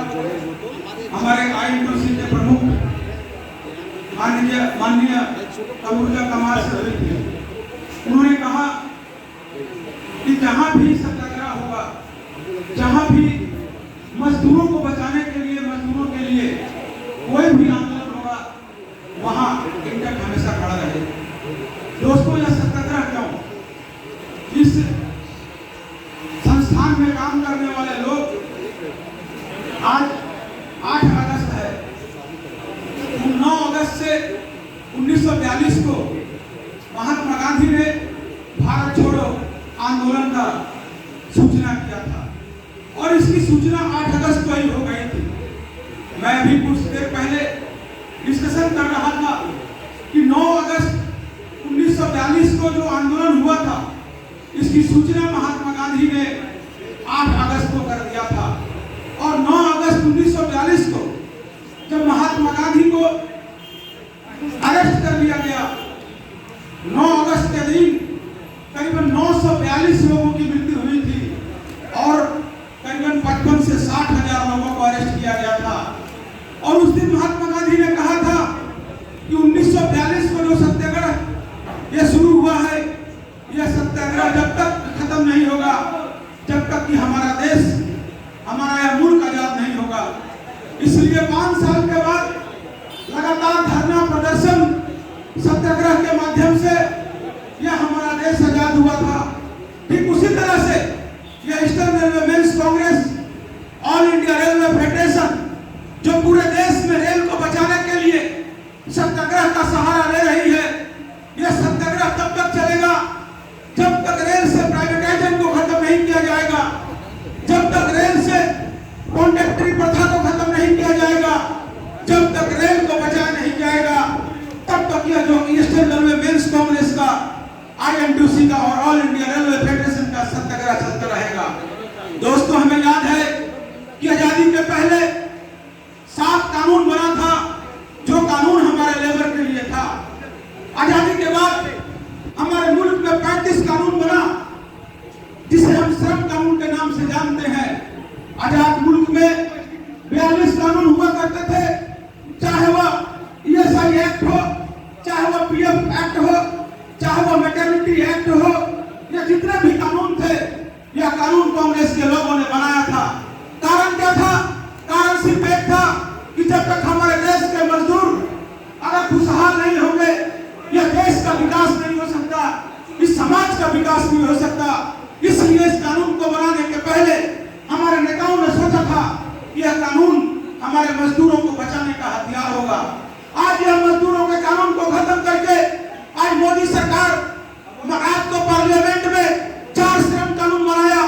हमारे आईएनटीयूसी के प्रमुख माननीय अमृता कमार से हुई थी। उन्होंने कहा कि जहाँ भी सत्याग्रह होगा, जहाँ भी मजदूरों को बचाने के लिए, मजदूरों के लिए कोई भी आंदोलन होगा, वहाँ इंटक हमेशा खड़ा रहे। दोस्तों, यह सत्याग्रह क्यों? जिस संस्थान में काम करने वाले लोग, आज 8 अगस्त है, 9 अगस्त से 1942 को महात्मा गांधी ने भारत छोड़ो आंदोलन का सूचना किया था और इसकी सूचना 8 अगस्त को ही हो गई थी। मैं अभी कुछ देर पहले डिस्कशन कर रहा था कि 9 अगस्त 1942 को जो आंदोलन हुआ था इसकी सूचना महात्मा गांधी ने 8 अगस्त को कर दिया था और 9 अगस्त 1942 को जब महात्मा गांधी को अरेस्ट कर लिया गया, 9 अगस्त के दिन करीबन 942 लोगों की मृत्यु हुई थी और करीबन 55 से 60,000 लोगों को अरेस्ट किया गया था। और उस दिन महात्मा गांधी ने कहा था कि 1942 को जो सत्याग्रह ये शुरू हुआ है, यह सत्याग्रह जब तक खत्म नहीं होगा, जब तक कि हमारा देश, हमारा यह मुल्क आजाद नहीं होगा। इसलिए 5 साल के बाद लगातार धरना प्रदर्शन सत्याग्रह के माध्यम से यह हमारा देश आजाद हुआ था। ठीक उसी तरह से यह eastern railway men's congress, all India railway federation जो पूरे देश में रेल को बचाने के लिए सत्याग्रह का सहारा ले रही है, यह सत्याग्रह तब तक चलेगा जब तक रेल से प्राइवेटाइजेशन को खत्म नहीं किया जाएगा, जब तक रेल से कॉन्ट्रैक्टरी प्रथा को खत्म नहीं किया जाएगा, जब तक रेल को बचाया नहीं जाएगा, तब तक यह जो ईस्टर्न रेलवे मेंस कांग्रेस का, INTUC का और ऑल इंडिया रेलवे फेडरेशन का सत्याग्रह चलता रहेगा। दोस्तों, हमें याद है कि आजादी के पहले 7 कानून बना था, जो कानून हमारे लेबर के लिए था। आजादी के बाद हमारे मुल्क में 35 कानून बना, जिसे हम श्रम कानून के नाम से जानते हैं। आजाद मुल्क में 42 कानून हुआ करते थे, चाहे वह ESI एक्ट हो, चाहे वह PF एक्ट हो, चाहे वह मैटरनिटी एक्ट हो, या जितने भी कानून थे, यह कानून कांग्रेस के लोगों ने बनाया था। कारण क्या था? कारण सिर्फ एक था कि जब तक हमारे देश के मजदूर अगर खुशहाल नहीं होंगे, यह देश का विकास नहीं हो सकता, इस समाज का विकास नहीं हो सकता। इसलिए इस कानून को बनाने के पहले हमारे नेताओं ने सोचा था कि यह कानून हमारे मजदूरों को बचाने का हथियार होगा। आज यह मजदूरों के कानून को खत्म करके आज मोदी सरकार आज तो पार्लियामेंट में 4 श्रम कानून बनाया,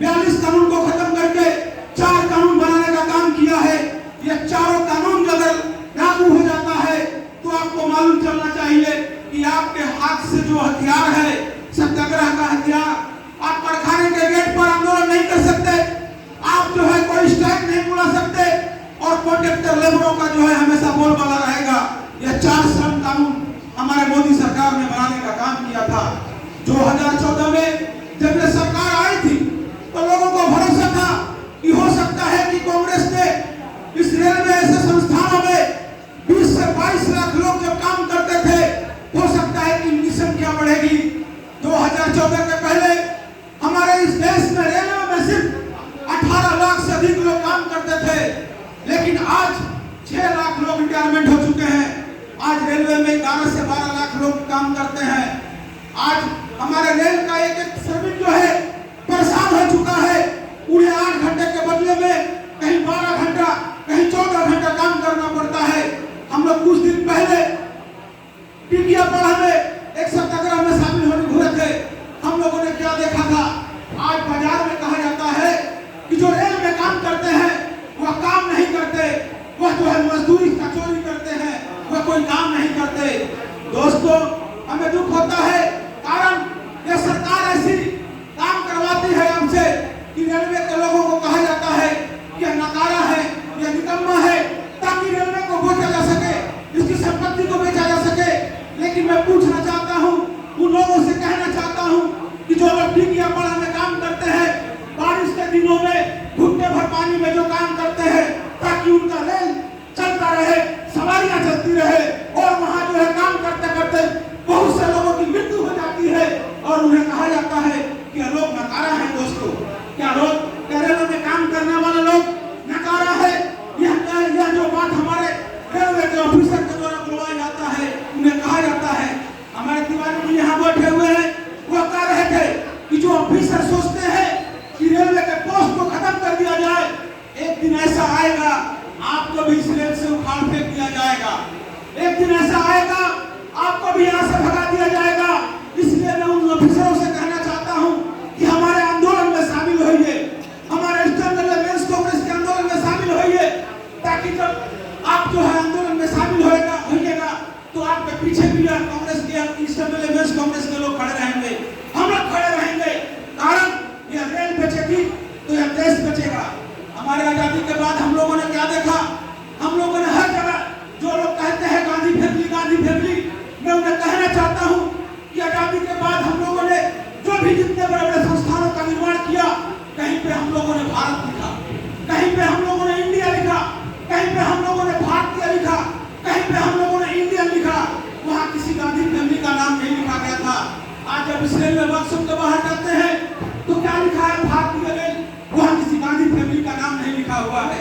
42 कानून को खत्म करके 4 कानून बनाने का काम किया है। यह चारों कानून अगर लागू हो जाता है तो आपको मालूम चलना चाहिए कि आपके हाथ से जो हथियार है, सत्याग्रह का हथियार, आप कारखाने के गेट पर आंदोलन नहीं कर सकते, आप जो है कोई स्ट्राइक नहीं बुला सकते, और कॉन्ट्रैक्टर लेबरों का जो है हमेशा बोलबाला रहेगा। यह 4 श्रम कानून हमारे मोदी सरकार ने बनाने का काम किया था। 2014 में जब यह सरकार आई थी तो लोगों को भरोसा था कि हो सकता है कि कांग्रेस ने इस रेलवे ऐसे संस्थानों में 20 से 22 लाख लोग जब काम करते थे, हो सकता है कि इनकी संख्या बढ़ेगी। 2014 के पहले हमारे इस देश में रेलवे में सिर्फ 18 लाख से अधिक लोग काम करते थे, लेकिन आज 6 लाख लोग रिटायरमेंट हो चुके हैं। आज रेलवे में 11 से 12 लाख लोग काम करते हैं। आज हमारे रेल का एक श्रमिक जो है परेशान हो चुका है, उन्हें 8 घंटे के बदले में कहीं 12 घंटा, कहीं 14 घंटा काम करना पड़ता है। हम लोग कुछ दिन पहले टीकियापाड़ा में एक सत्याग्रह में शामिल होने हुए थे। हम लोगों ने क्या देखा था? आज बाजार में कहा जाता है कि जो रेल में काम करते हैं वह काम नहीं करते, वह जो है मजदूरी का चोरी करते हैं, वह कोई काम नहीं करते। दोस्तों, हमें दुख होता है, कारण यह सरकार ऐसी काम करवाती है हमसे कि रेलवे के लोगों को कहा जाता है कि यह नकारा है, यह निकम्मा है, ताकि रेलवे को बेचा जा सके, इसकी संपत्ति को बेचा जा सके। लेकिन मैं पूछना चाहता हूँ, उन लोगों से कहना चाहता हूँ कि जो लोग टीकियापाड़ा में काम करते हैं, बारिश के दिनों में घुटने भर पानी में जो काम करते हैं, ताकि उनका रेल चलता रहे, सवारियां चलती रहे, और वहाँ जो है काम करते करते बहुत से लोगों की मृत्यु हो जाती है और उन्हें कहा जाता है कि लोग नकारा है। दोस्तों, क्या लोग रेलवे में काम करने वाले लोग नकारा है? यह जो बात हमारे रेलवे के ऑफिसर के द्वारा बुलवाया जाता है, उन्हें कहा जाता है। हमारे तिवारी जी यहाँ बैठे हुए हैं, वो कह रहे थे कि जो ऑफिसर सोचते हैं कि रेलवे के पोस्ट को खत्म कर दिया जाए, एक दिन ऐसा आएगा आपको भी इस रेल से उखाड़ फेंक दिया जाएगा। एक दिन ऐसा आएगा आपको भी यहाँ से भगा दिया जाएगा। इसलिए मैं उन ऑफिसरों से कहना चाहता हूँ कि हमारे आंदोलन में शामिल होइए, हमारे ईस्टर्न रेलवे मेंस कांग्रेस के आंदोलन में शामिल होइए, ताकि जब आप जो है आंदोलन में शामिल होइएगा तो आपके पीछे भी कांग्रेस के ईस्टर्न रेलवे मेंस कांग्रेस के लोग खड़े रहेंगे, हम लोग खड़े रहेंगे। भी जितने बड़े बड़े संस्थानों का निर्माण किया, कहीं पे हम लोगों ने भारत लिखा, कहीं पे हम लोगों ने इंडिया लिखा, कहीं पे हम लोगों ने भारतीय लिखा, कहीं पे हम लोगों ने इंडियन लिखा। वहाँ किसी गांधी फैमिली का नाम नहीं लिखा गया था। आज जब इस रेलवे वर्कशॉप के बाहर जाते हैं तो क्या लिखा है? भारतीय रेल। वहाँ किसी गांधी फैमिली का नाम नहीं लिखा हुआ है।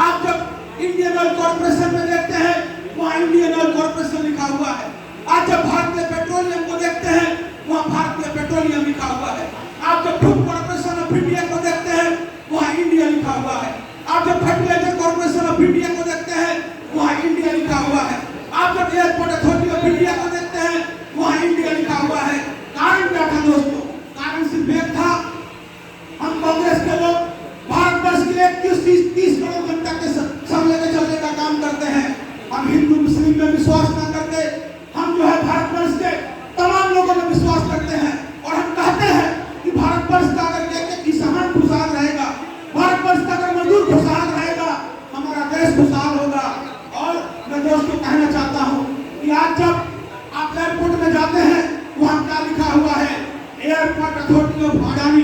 आप जब इंडियन ऑयल कॉर्पोरेशन में देखते हैं, वहाँ इंडियन ऑयल कॉर्पोरेशन लिखा हुआ है। आज जब भारतीय पेट्रोलियम को देखते हैं, वहाँ भारतीय पेट्रोलियम लिखा हुआ है। आप जब फूड कॉर्पोरेशन ऑफ इंडिया को देखते हैं, वहाँ इंडिया लिखा हुआ है। आप जब फर्टिलाइजर कॉर्पोरेशन ऑफ इंडिया को देखते हैं, वहाँ इंडिया लिखा हुआ है। आप जब एयरपोर्ट अथॉरिटी ऑफ इंडिया को देखते हैं, वहाँ इंडिया लिखा हुआ है। कारण क्या था दोस्तों? कारण सिर्फ एक था, हम कांग्रेस के लोग भारतवर्ष के लिए 30 करोड़ जनता के संग लेकर चलने का काम करते हैं। हम हिंदू मुस्लिम में विश्वास न करते, हम जो है भारतवर्ष के तमाम लोगों में विश्वास करते हैं। और हम कहते हैं कि भारतवर्ष का अगर किसान खुशहाल रहेगा, भारतवर्ष का अगर मजदूर खुशहाल रहेगा, हमारा देश खुशहाल होगा। और मैं दोस्तों कहना चाहता हूँ कि आज जब आप एयरपोर्ट में जाते हैं, वहाँ क्या लिखा हुआ है? Airport authority of Adani.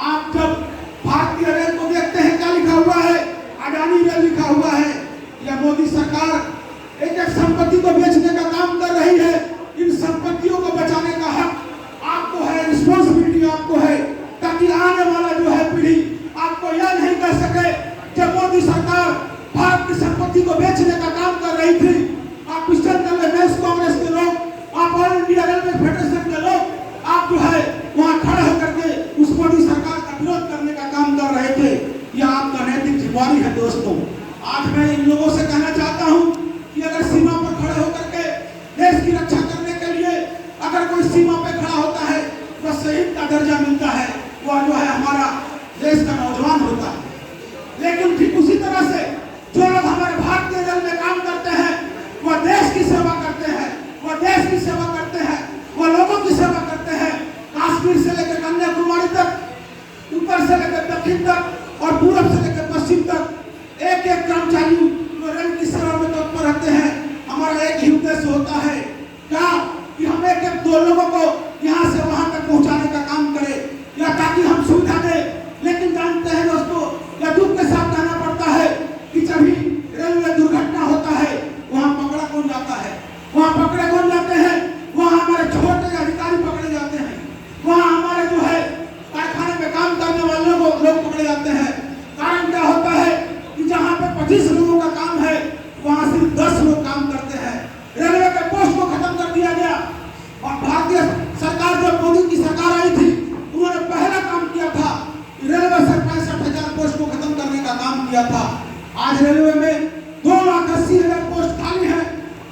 आप जब भारतीय रेल को देखते हैं, क्या लिखा हुआ है? अडानी रेल लिखा हुआ है। यह मोदी सरकार एक एक संपत्ति को बेचने का काम कर रही है। इन संपत्तियों को बचाने का हक आपको है, रिस्पॉन्सिबिलिटी आपको है, ताकि आने वाला जो है पीढ़ी आपको यह नहीं कर सके। जब मोदी सरकार भारत की संपत्ति को बेचने का काम कर रही थी, आप ईस्टर्न रेलवे कांग्रेस के लोग, आप ऑल इंडिया रेलवे फेडरेशन के लोग, आप जो है वहाँ खड़े होकर के उस मोदी सरकार का विरोध करने का काम कर रहे थे। यह आपका नैतिक जिम्मेदारी है दोस्तों। आज मैं इन लोगों से कहना चाहता हूँ कि अगर सीमा पर खड़े होकर के देश की रक्षा करने के लिए अगर कोई सीमा पे खड़ा होता है, वह शहीद का दर्जा मिलता है, वह जो है हमारा देश का नौजवान होता है। लेकिन ठीक उसी तरह से जो लोग हमारे भारतीय रेल में काम करते हैं, वह देश की सेवा करते हैं, वह देश की सेवा करते हैं, वह लोगों की सेवा करते हैं। कश्मीर से लेकर कन्याकुमारी तक, उत्तर से लेकर दक्षिण तक और पूर्व से लेकर पश्चिम तक एक एक कर्मचारी जो रेल की सेवा में तत्पर रहते हैं। हमारा एक ही उद्देश्य होता है क्या कि हम एक एक दो लोगों को यहाँ से वहाँ तक पहुँचाने का काम करें, या ताकि हम सुविधा दें। लेकिन जानते हैं दोस्तों, यह दुख के साथ कहना पड़ता है कि जब भी रेलवे दुर्घटना होता है, वहाँ पकड़ा कौन जाता है? वहाँ पकड़े कौन जाते हैं? वहाँ हमारे छोटे अधिकारी पकड़े जाते हैं। वहाँ हमारे जो है कारखाने में काम करने वाले लोग पकड़े जाते हैं। कारण क्या होता है कि जहाँ पे 25 लोगों का काम है, वहाँ सिर्फ 10 लोग काम करते हैं। रेलवे के पोस्ट को खत्म कर दिया गया। और भारतीय सरकार, जब मोदी की सरकार आई थी, उन्होंने पहला काम किया था, रेलवे से 65,000 पोस्ट को खत्म करने का काम किया था। आज रेलवे में 2,80,000 पोस्ट खाली है।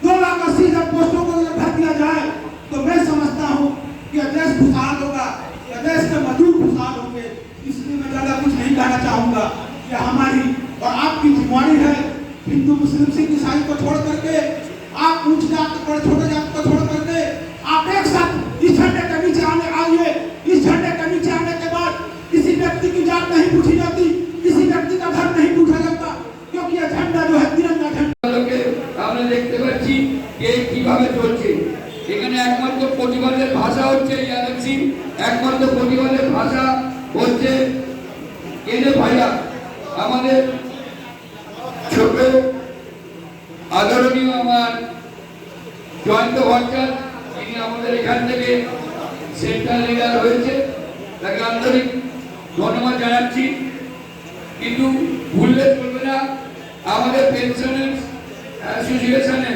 2,80,000 पोस्टों को अगर भर दिया जाए तो मैं समझता हूँ कि यह देश खुशहाल होगा, यह देश के मजदूर खुशहाल होंगे। इसलिए मैं ज्यादा कुछ नहीं कहना चाहूँगा। यह हमारी और आपकी जिम्मेदारी है। हिंदू मुस्लिम सिख ईसाई को छोड़ करके, आप ऊंच जात को, छोटे जात को छोड़ करके आप एक साथ इस झंडे के नीचे आइए। इस झंडे के नीचे आने के बाद किसी व्यक्ति की जात नहीं पूछी जाती, किसी व्यक्ति का धर्म नहीं पूछा जाता, क्योंकि यह झंडा जो है तिरंगा झंडा। আমরা দেখতে পাচ্ছি কে কিভাবে চলছে। এখানে একমাত্র প্রতিবাদের ভাষা হচ্ছে ইয়ারএমসি, একমাত্র প্রতিবাদের ভাষা হচ্ছে কেনে ভাইয়া। আমাদের ছোট আদরণীয় আমার জয়ন্ত ভট্টাচার্য, যিনি আমাদের এখান থেকে সেন্ট্রাল লিডার হয়েছে, তাকে আন্তরিক ধন্যবাদ জানাচ্ছি। কিন্তু ভুললে চলবে না, আমাদের পেনশনার্স অ্যাসোসিয়েশনে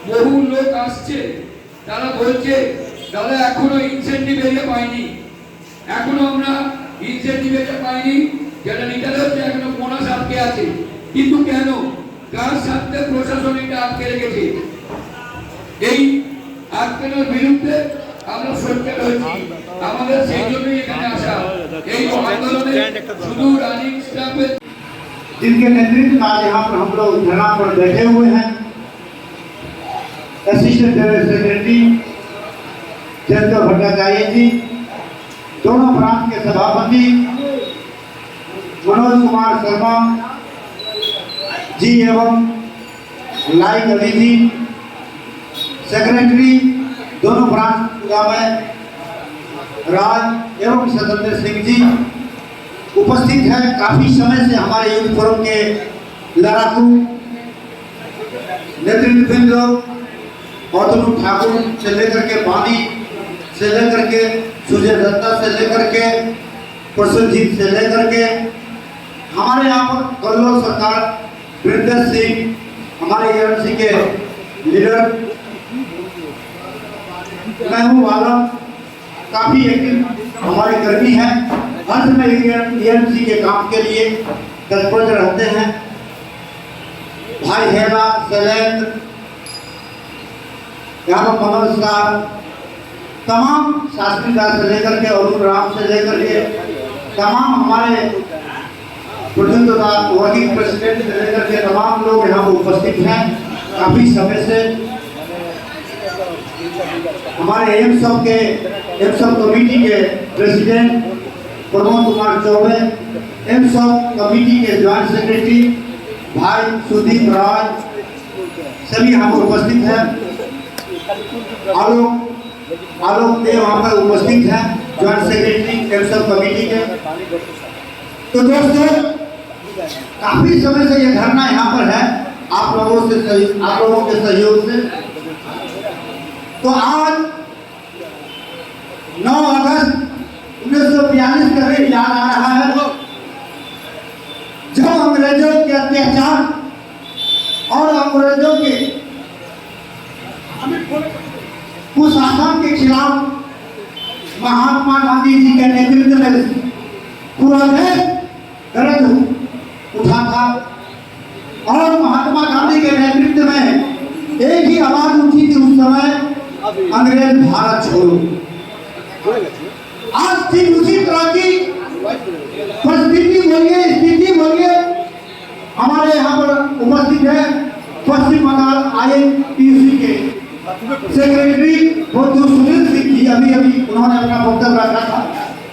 বহু লোক আসছে, তারা বলছে দাদা এখনো ইনসেন্টিভ এরিয়া পাইনি, এখনো আমরা ইনসেন্টিভ এরিয়া পাইনি, যেটা নিতে হচ্ছে এখনো বোনাস আটকে আছে। কিন্তু কেন, কার সাথে প্রশাসন এটা আটকে রেখেছে? এই আটকানোর বিরুদ্ধে আমরা সোচ্চার হয়েছি। আমাদের সেই জন্যই এখানে আসা। এই আন্দোলনে শুধু রানিং স্টাফের जिनके नेतृत्व में आज यहाँ पर हम लोग धरना पर बैठे हुए हैं, assistant general secretary Jayant Bhattacharya ji, दोनों प्रांत के सभापति मनोज कुमार शर्मा जी एवं लाई कवि जी, सेक्रेटरी दोनों प्रांत का मैं राज एवं सतेंद्र सिंह जी उपस्थित हैं। काफी समय से हमारे यूथ फोरम के लड़ाकू नेतृत्व लोग औतनु ठाकुर से लेकर के बानी से लेकर के सुजय दत्ता से लेकर के प्रसन्नजीत से लेकर के हमारे यहाँ पर कल्लोल सरकार वीरेंद्र सिंह हमारे एएनसी के लीडर मैं हूँ वाला काफी एक्टिव हमारे कर्मी हैं। हर समय एएनसी के काम के लिए तत्पर रहते हैं। भाई हेला शैलेंद्र यहाँ पर मनोज साहब तमाम शास्त्री दास से लेकर के अरुण राम से लेकर के तमाम हमारे वर्किंग प्रेसिडेंट से लेकर के तमाम लोग यहाँ पर उपस्थित हैं। काफी समय से हमारे एमसॉप कमेटी के प्रेसिडेंट प्रमोद कुमार चौबे, एमसॉप कमेटी के ज्वाइंट सेक्रेटरी भाई सुदीप राज सभी यहाँ पर उपस्थित हैं। आलोक देव वहाँ पर उपस्थित हैं, ज्वाइंट सेक्रेटरी एमसॉप कमेटी के। तो दोस्तों काफी समय से ये धरना यहाँ पर है आप लोगों के सहयोग से। तो आज 9 अगस्त 1942 का दिन याद आ रहा है, जब अंग्रेजों के अत्याचार और अंग्रेजों के कुशासन के खिलाफ महात्मा गांधी जी के नेतृत्व में पूरा देश गरज उठा था और महात्मा गांधी के नेतृत्व में एक ही आवाज उठी थी उस समय, अंग्रेज भारत छोड़ो। आज ठीक उसी तरह की परिस्थिति बोलिए, स्थिति बोलिए हमारे यहाँ पर उपस्थित है पश्चिम बंगाल आईएनटीयूसी के सेक्रेटरी बुद्धू सुनील सिंह जी। अभी उन्होंने अपना वक्तव्य रखा था,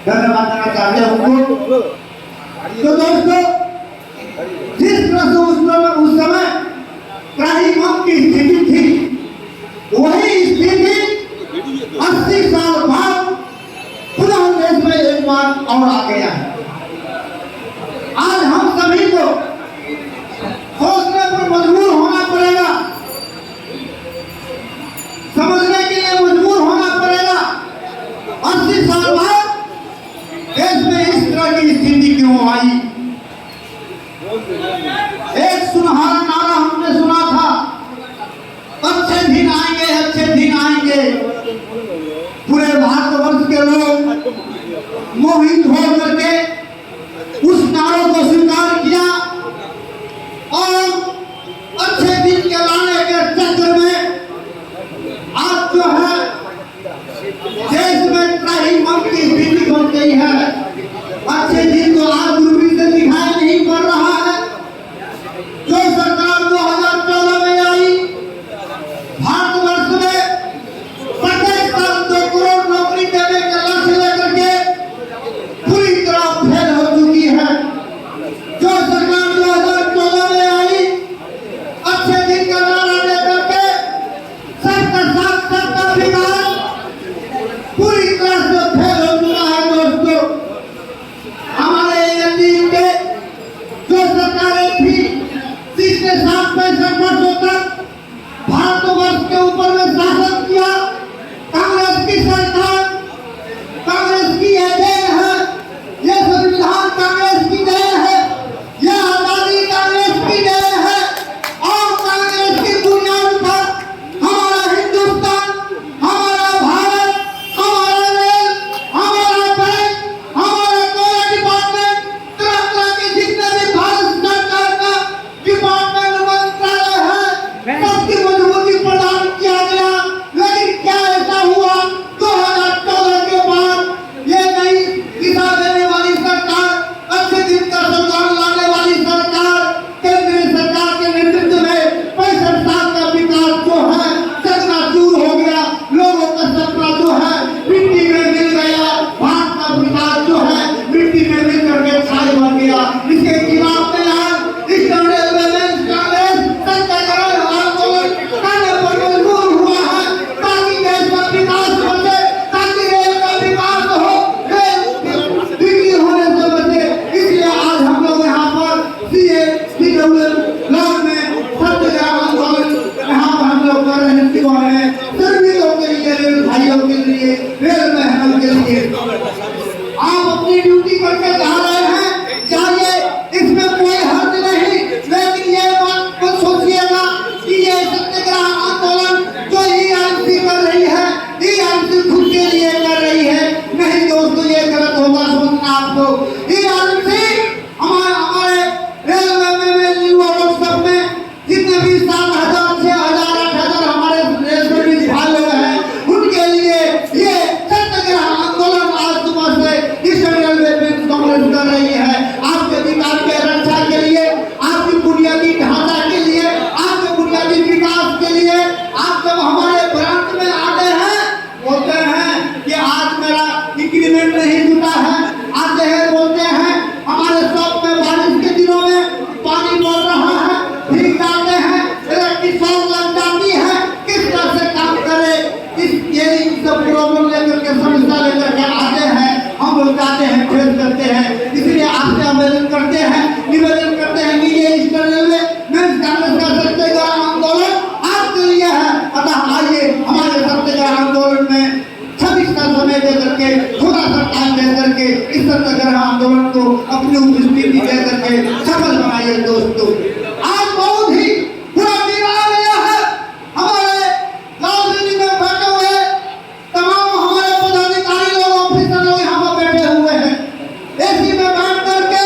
धन्यवाद देना चाहते हैं उनको। तो दोस्तों जिस तरह से उस समय त्राहिमाम की स्थिति थी वही स्थिति 80 साल बाद पुनः देश में एक बार और आ गया है। आज हम सभी को सोचने पर मजबूर होना पड़ेगा, समझने के लिए मजबूर होना पड़ेगा 80 साल बाद देश में इस तरह की स्थिति क्यों आई। एक सुनहरा नारा हमने सुना था, अच्छे दिन आएंगे, अच्छे दिन आएंगे। पूरे भारतवर्ष के लोग मोहित हो करके उस नारों को स्वीकार किया और अच्छे दिन के लाने के चक्कर में आज जो है देश में त्राहिमाम की स्थिति बन गई है। अच्छे दिन तो आज दूरबीन से दिखाई नहीं पड़ रहा है। जो सरकार 2014 में आई भारतवर्ष में प्रत्येक आप अपनी ड्यूटी करके जा रहे हैं, जाइए, इसमें कोई हर्ज नहीं। लेकिन ये बात को सोचिएगा कि ये सत्याग्रह आंदोलन जो ERC कर रही है, ERC खुद के लिए कर रही है। नहीं दोस्तों, ये गलत होगा सोचना आपको। ERC हमारे रेलवे में वर्कशॉप में जितने भी 7,000 6,000 8,000 हमारे रेलवे भाई लोग हैं, उनके लिए ये सत्याग्रह आंदोलन आज सुबह से ईस्टर्न रेलवे में कांग्रेस कर रही है। आपके अधिकार के रक्षा के लिए, आपकी बुनियादी ढांचा के लिए, आपके बुनियादी विकास के लिए। आप जब हमारे प्रांत में आते हैं, बोलते हैं कि आज मेरा इंक्रीमेंट नहीं जुटा है, आते हैं बोलते हैं हमारे शॉप में बारिश के दिनों में पानी बढ़ रहा है, ठीक जाते हैं, इलेक्ट्रिक शॉक लग जाती है, किस तरह से काम करे, ये सब प्रॉब्लम लेकर के समस्या लेकर के आते हैं। हम लोग जाते हैं, फेस करते हैं। इसलिए आपसे निवेदन करते हैं कि ये ईस्टर्न रेलवे में कांग्रेस का सत्याग्रह आंदोलन आपके लिए है। अतः आइए हमारे सत्याग्रह आंदोलन में 26 का समय दे करके, थोड़ा सा टाइम दे करके इस सत्याग्रह आंदोलन को अपनी उपस्थिति दे करके सफल बनाइए दोस्तों। आज बहुत ही बुरा दिन आ गया है। हमारे लाल दिल्ली में बैठे हुए तमाम हमारे पदाधिकारी लोग, ऑफिसर लोग यहाँ बैठे हुए हैं, एसी में बैठ करके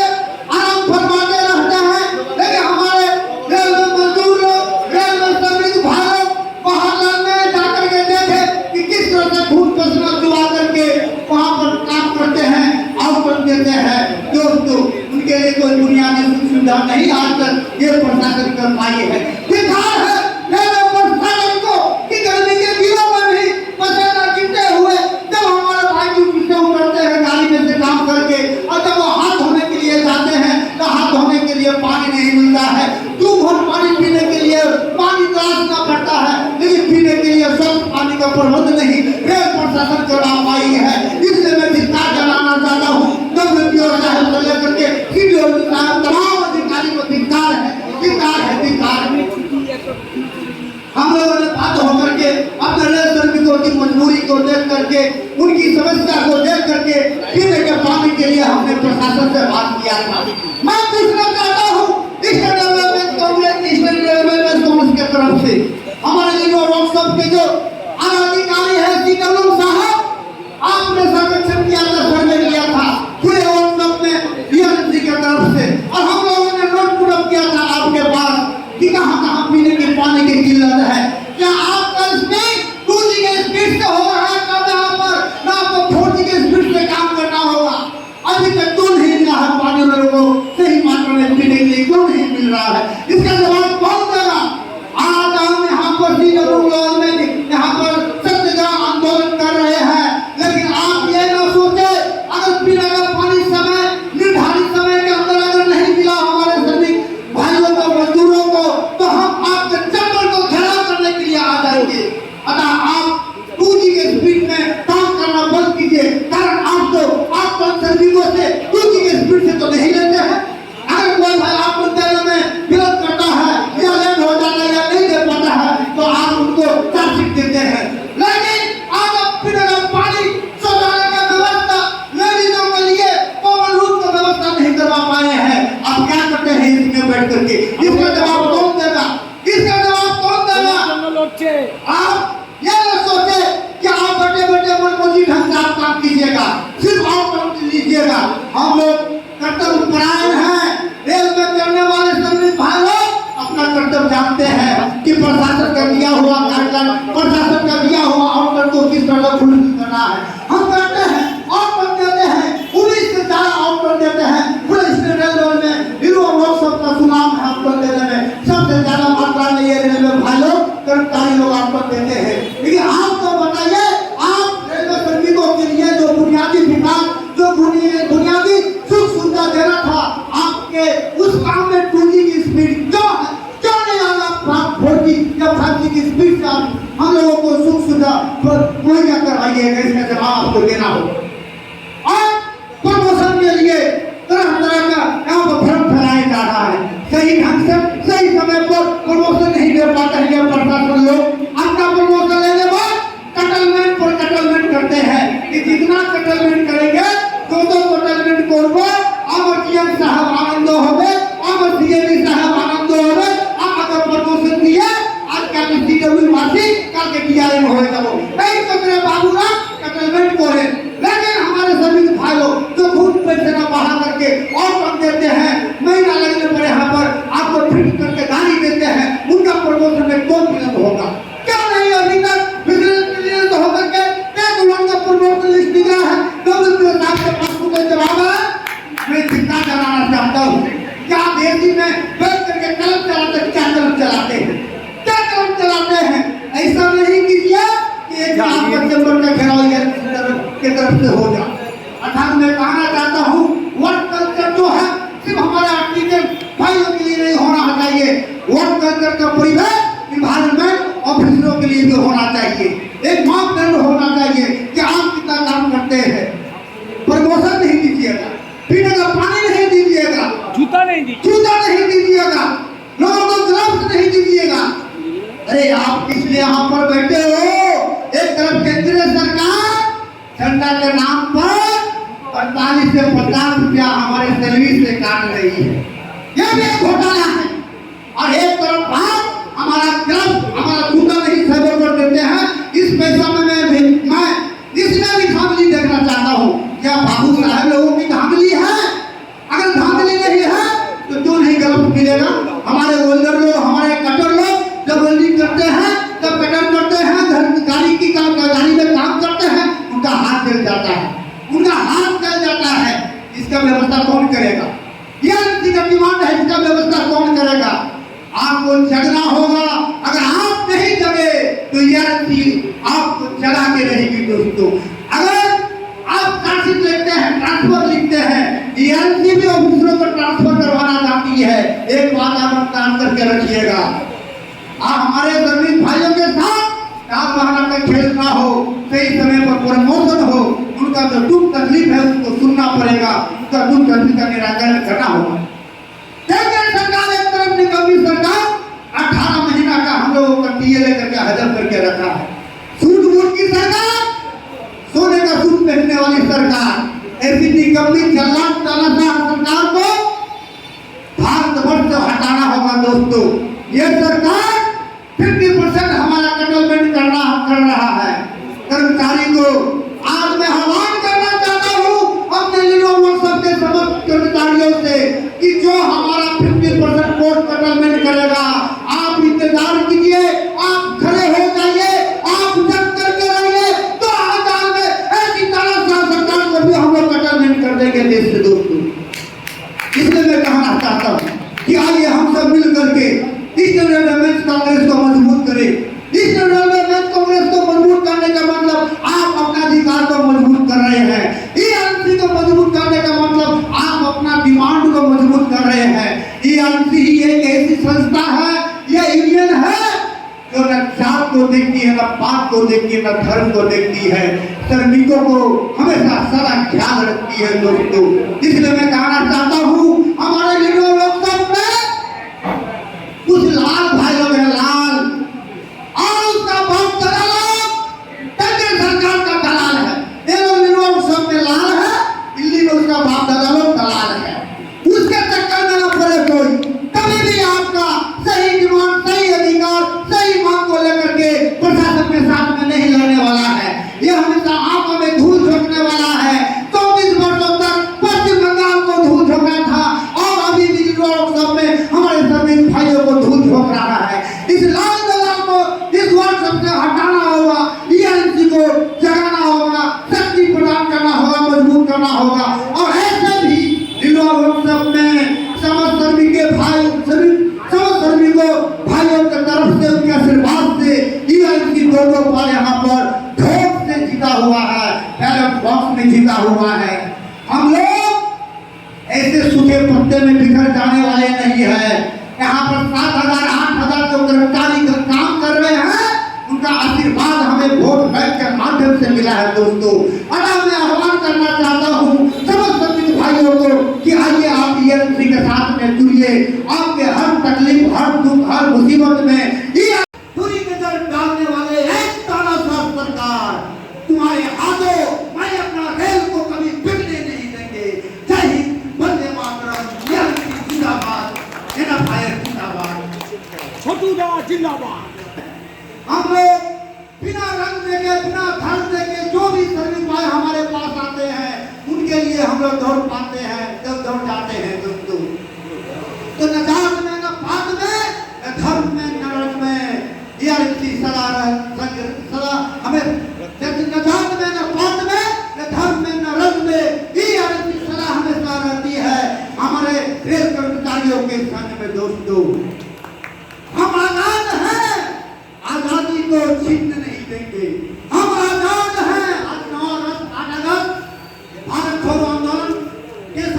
आराम फरमाते रहते हैं। लेकिन हमारे रेलवे मजदूर लोग, रेलवे श्रमिक भाई लोग बाहर में जाकर के देखे कि किस तरह से खून पसीना चुरा करके वहाँ पर काम करते हैं, आउटपुट देते हैं। दोस्तों, उनके लिए कोई बुनियादी सुविधा नहीं आज तक ये प्रशासन कर पाई है। बेकार है रेलवे प्रशासन को कि गर्मी के दिनों में भी पसीना गिरते हुए जब हमारे भाई ड्यूटी से उतरते हैं गाड़ी में से काम करके, और जब वो हाथ धोने के लिए जाते हैं तो हाथ धोने के लिए पानी नहीं मिलता है। 2 घंटे पानी पीने के लिए पानी तलाशना पड़ता है, लेकिन पीने के लिए स्वच्छ पानी का प्रबंध नहीं रेल प्रशासन करा पाई है। इसलिए मैं धिक्कार जताना चाहता हूँ WPO साहब से लेकर के CDO साहब तमाम अधिकारी को धिक्कार है। हम लोगों ने बात होकर के अपने रेल श्रमिकों की मजबूरी को देख करके, उनकी समस्या को देख करके पीने के पानी के लिए हमने प्रशासन से बात किया था। मैं पूछना चाहता हूँ ईस्टर्न रेलवे में कांग्रेस के तरफ से हमारे लिए वर्कशॉप के जो अधिकारी है CW साहब, आपने सर्वेक्षण किया था, सर्वे किया था पूरे वर्कशॉप में ERC के तरफ से, और हम लोगों ने नोट पुट किया था आपके पास कि कहाँ पीने के पानी की किल्लत है। क्या आपका स्पीड 2G के स्पीड से हो रहा है काम यहाँ पर, ना आपको 4G के स्पीड से काम करना होगा? अभी तक क्यों नहीं मिला है पानी लोगों को सही मात्रा में पीने के लिए, क्यों नहीं मिल रहा है? इसका जवाब कौन देगा? आज हम यहाँ पर CW में यहाँ पर सत्याग्रह आंदोलन कर रहे हैं, लेकिन आप ये ना सोचे अगर पीने का पानी समय निर्धारित समय के अंदर अगर नहीं मिला हमारे श्रमिक भाइयों को, मजदूरों को, तो हम आपके चक्कर को घेराव करने के लिए आ जाएंगे। अतः आप 2G के स्पीड में काम करना बंद कीजिए, कारण आप श्रमिकों से 2G के स्पीड से तो नहीं लेते हैं। अगर कोई भाई आपको देने में विरोध करता है या लेट हो जाता है या नहीं दे पाता है तो आप उनको चार्जशीट देते हैं। लेकिन आज आप पीने का पानी, शौचालय का व्यवस्था लेडीजों के लिए कॉमन रूम का व्यवस्था नहीं करवा पाए हैं। आप क्या करते हैं इसमें बैठ करके? इसका जवाब कौन देगा? आप ये न सोचे कि आप बैठे मनमोजी ढंग से आप काम कीजिएगा, सिर्फ आप काम लीजिएगा। हम लोग कर्तव्यपरायण हैं, रेल में चलने वाले सभी भाई लोग अपना कर्तव्य जानते हैं कि प्रशासन का दिया हुआ गाइडलाइन, प्रशासन का दिया हुआ आउटलेट को किस तरह फुलफिल करना है। हम करते हैं, आउटलेट देते हैं, 19 से ज्यादा आउटलेट देते हैं पूरे स्टेट रेलवे में। वर्कशॉप का सुनाम है आउटलेट देने में, सबसे ज्यादा मात्रा में ये रेलवे भाई लोग कर्मचारी लोग आउटलेट देते हैं। लेकिन आप तो बताइए, आप रेलवे श्रमिकों के लिए जो बुनियादी विकास, जो बुनियादी सुख सुविधा देना था, आपके उस काम में 2G की स्पीड क्यों है? क्यों नहीं आना 4G या 5G की स्पीड से आप हम लोगों को सुख सुविधा मुहैया करवाइएगा? इसका जवाब आपको देना होगा। और प्रमोशन के लिए तरह तरह का यहाँ पर भ्रम फैलाया जा रहा है। सही ढंग से सही समय पर प्रमोशन नहीं दे पाते हैं प्रशासन लोग। अपना प्रमोशन लेने बाद कटलमेंट पर कटलमेंट करते हैं कि जितना कटलमेंट करेंगे 2 में बैठ करके कलम चलाते, क्या कलम चलाते हैं, क्या कलम चलाते हैं। ऐसा नहीं कीजिए कि एक आपका चैम्बर का घेराव के तरफ से हो जाए। अर्थात मैं कहना चाहता हूँ वर्क कल्चर जो है सिर्फ हमारे आर्टिकल भाइयों के लिए नहीं होना चाहिए, वर्क कल्चर का परिवेश इन्वायरमेंट ऑफिसरों के लिए भी होना चाहिए। एक मापदंड होना चाहिए कि आप कितना काम करते हैं। प्रमोशन नहीं दीजिएगा, पीने का पानी नहीं दीजिएगा, जूता नहीं दीजिएगा, लोगों को ग्लव्स नहीं दीजिएगा। अरे आप इसलिए यहाँ पर बैठे हो, एक तरफ केंद्रीय सरकार ठंडा के नाम पर 45 से 50 रुपया हमारे सैलरी से काट रही है, यह भी एक घोटाला है। और एक तरफ बात हमारा क्लब हमारा जूता नहीं सेवा कर देते हैं। इस पैसा में मैं इसमें भी धांधली देखना चाहता हूँ। क्या बाबू साहब लोगों की धांधली है? अगर धांधली नहीं है तो क्यों नहीं गलत मिलेगा? हमारे वेल्डर लोग, हमारे कटर लोग जब वेल्डिंग करते हैं, जब कटर करते हैं, गाड़ी में काम करते हैं, उनका हाथ जल जाता है, इसका व्यवस्था कौन करेगा? यह का डिमांड है, इसका व्यवस्था कौन करेगा? आपको जगना होगा। अगर आप नहीं जगे तो यह आपको जगा के रहेगी। दोस्तों, अगर आप चार्जशीट लिखते हैं, ट्रांसफर लिखते हैं, भी ऑफिसरों को ट्रांसफर करवाना चाहती है, एक बात आप काम करके रखिएगा। आप हमारे श्रमिक भाइयों के साथ काम बहाना का खेल ना हो, सही समय पर प्रमोशन हो, उनका जो दुख तकलीफ है उसको सुनना पड़ेगा, उसका दुख तकलीफ का निराकरण करना होगा। सरकार एक तरफ निकम्मी सरकार 18 महीना का हम लोगों का टीए लेकर के हजम करके रखा है। सूट बूट की सरकार, सोने का सूट पहनने वाली सरकार, ऐसी निकम्मी जल्लाद तानाशाह सरकार को भारतवर्ष से हटाना होगा। दोस्तों, यह सरकार 50% हमारा कटलमेंट कर रहा है। कर्मचारी को आज मैं आह्वान करना चाहता हूँ अपने लीडरों सबके समस्त कर्मचारियों से कि जो हमारा 50% कोर्ट कटलमेंट करेगा, आप इंतजार कीजिए, आप खड़े हो जाइए, आप जब करके रहिए तो आगामी में ऐसी तानाशाह सरकार को भी हम लोग कटलमेंट कर देंगे देश से। दोस्तों, इसलिए मैं कहना चाहता हूँ कि आइए हम सब मिल करके ईस्टर्न रेलवे कांग्रेस को मजबूत करें। ईस्टर्न रेलवे कांग्रेस को मजबूत करने का मतलब आप अपना अधिकार को मजबूत कर रहे हैं, ईआरसी को मजबूत करने का मतलब आप अपना डिमांड को मजबूत कर रहे हैं। ईआरसी एक ऐसी संस्था है, यह यूनियन है जो न जात को देखती है, न पात को देखती है, न धर्म को देखती है, श्रमिकों को हमेशा सदा ख्याल रखती है। दोस्तों, इसलिए मैं कहना चाहता हूँ हमारे लीडर लोग सब में कुछ लाल भाई लोग हैं, लाल, और उसका बहुत दलाल केंद्र सरकार का दलाल है। ये लोग सब में लाल है, दिल्ली में उसका बाप दादा लोग दलाल है। उसके चक्कर में न पड़े कोई, कभी भी आपका सही डिमांड, सही अधिकार, सही मांग को लेकर के प्रशासन के साथ में नहीं लड़ने वाला है। यह हमेशा आंखों में धूल झोंकने वाला है। 24 वर्षों तक पश्चिम बंगाल को धूल झोंका था और अभी भी लोग सब में हमारे सभी भाइयों को धूल झोंक रहा है। इस लाल दलाल को इस वर्ष सबसे हटाना होगा, ईआरसी को जगाना होगा, शक्ति प्रदान करना होगा, मजबूत करना होगा। और ऐसे भी लोग सब में समस्त श्रमिकों भाइयों की तरफ से उनके आशीर्वाद से ईआरसी दोनों पर यहाँ पर ठोक से जीता हुआ है, बैलेट बॉक्स में जीता हुआ है। हम लोग ऐसे सूखे पत्ते में बिखर जाने वाले नहीं है। यहाँ पर 7,000 8,000 जो कर्मचारी का काम कर रहे हैं, उनका आशीर्वाद हमें वोट बैंक के माध्यम से मिला है। दोस्तों, अगर मैं आह्वान करना चाहता हूँ समस्त श्रमिक भाइयों को कि आइए आप ईआरसी के साथ में जुड़िए। आपके हर तकलीफ, हर दुख, हर मुसीबत में पूरी नजर डालने वाले एक तानाशाह सरकार तुम्हारे हाथों मैं अपना रेल को कभी बिगड़ने नहीं देंगे। जय हिंद, वंदे मातरम, जिंदाबाद, एनएफआईआर जिंदाबाद, छोटूदा जिंदाबाद। हम लोग बिना रंग देखे, बिना धर्म देखे जो भी श्रमिक भाई हमारे पास आते हैं उनके लिए हम लोग दौड़ पाते हैं, जब दौड़ जाते हैं। दोस्तों, तो न जात में, न पात में, न धर्म में, न रंग में ईआरसी सदा हमें न जात में, न पात में, न धर्म में, न रंग में ईआरसी सदा हमेशा रहती है हमारे रेल कर्मचारियों के संग।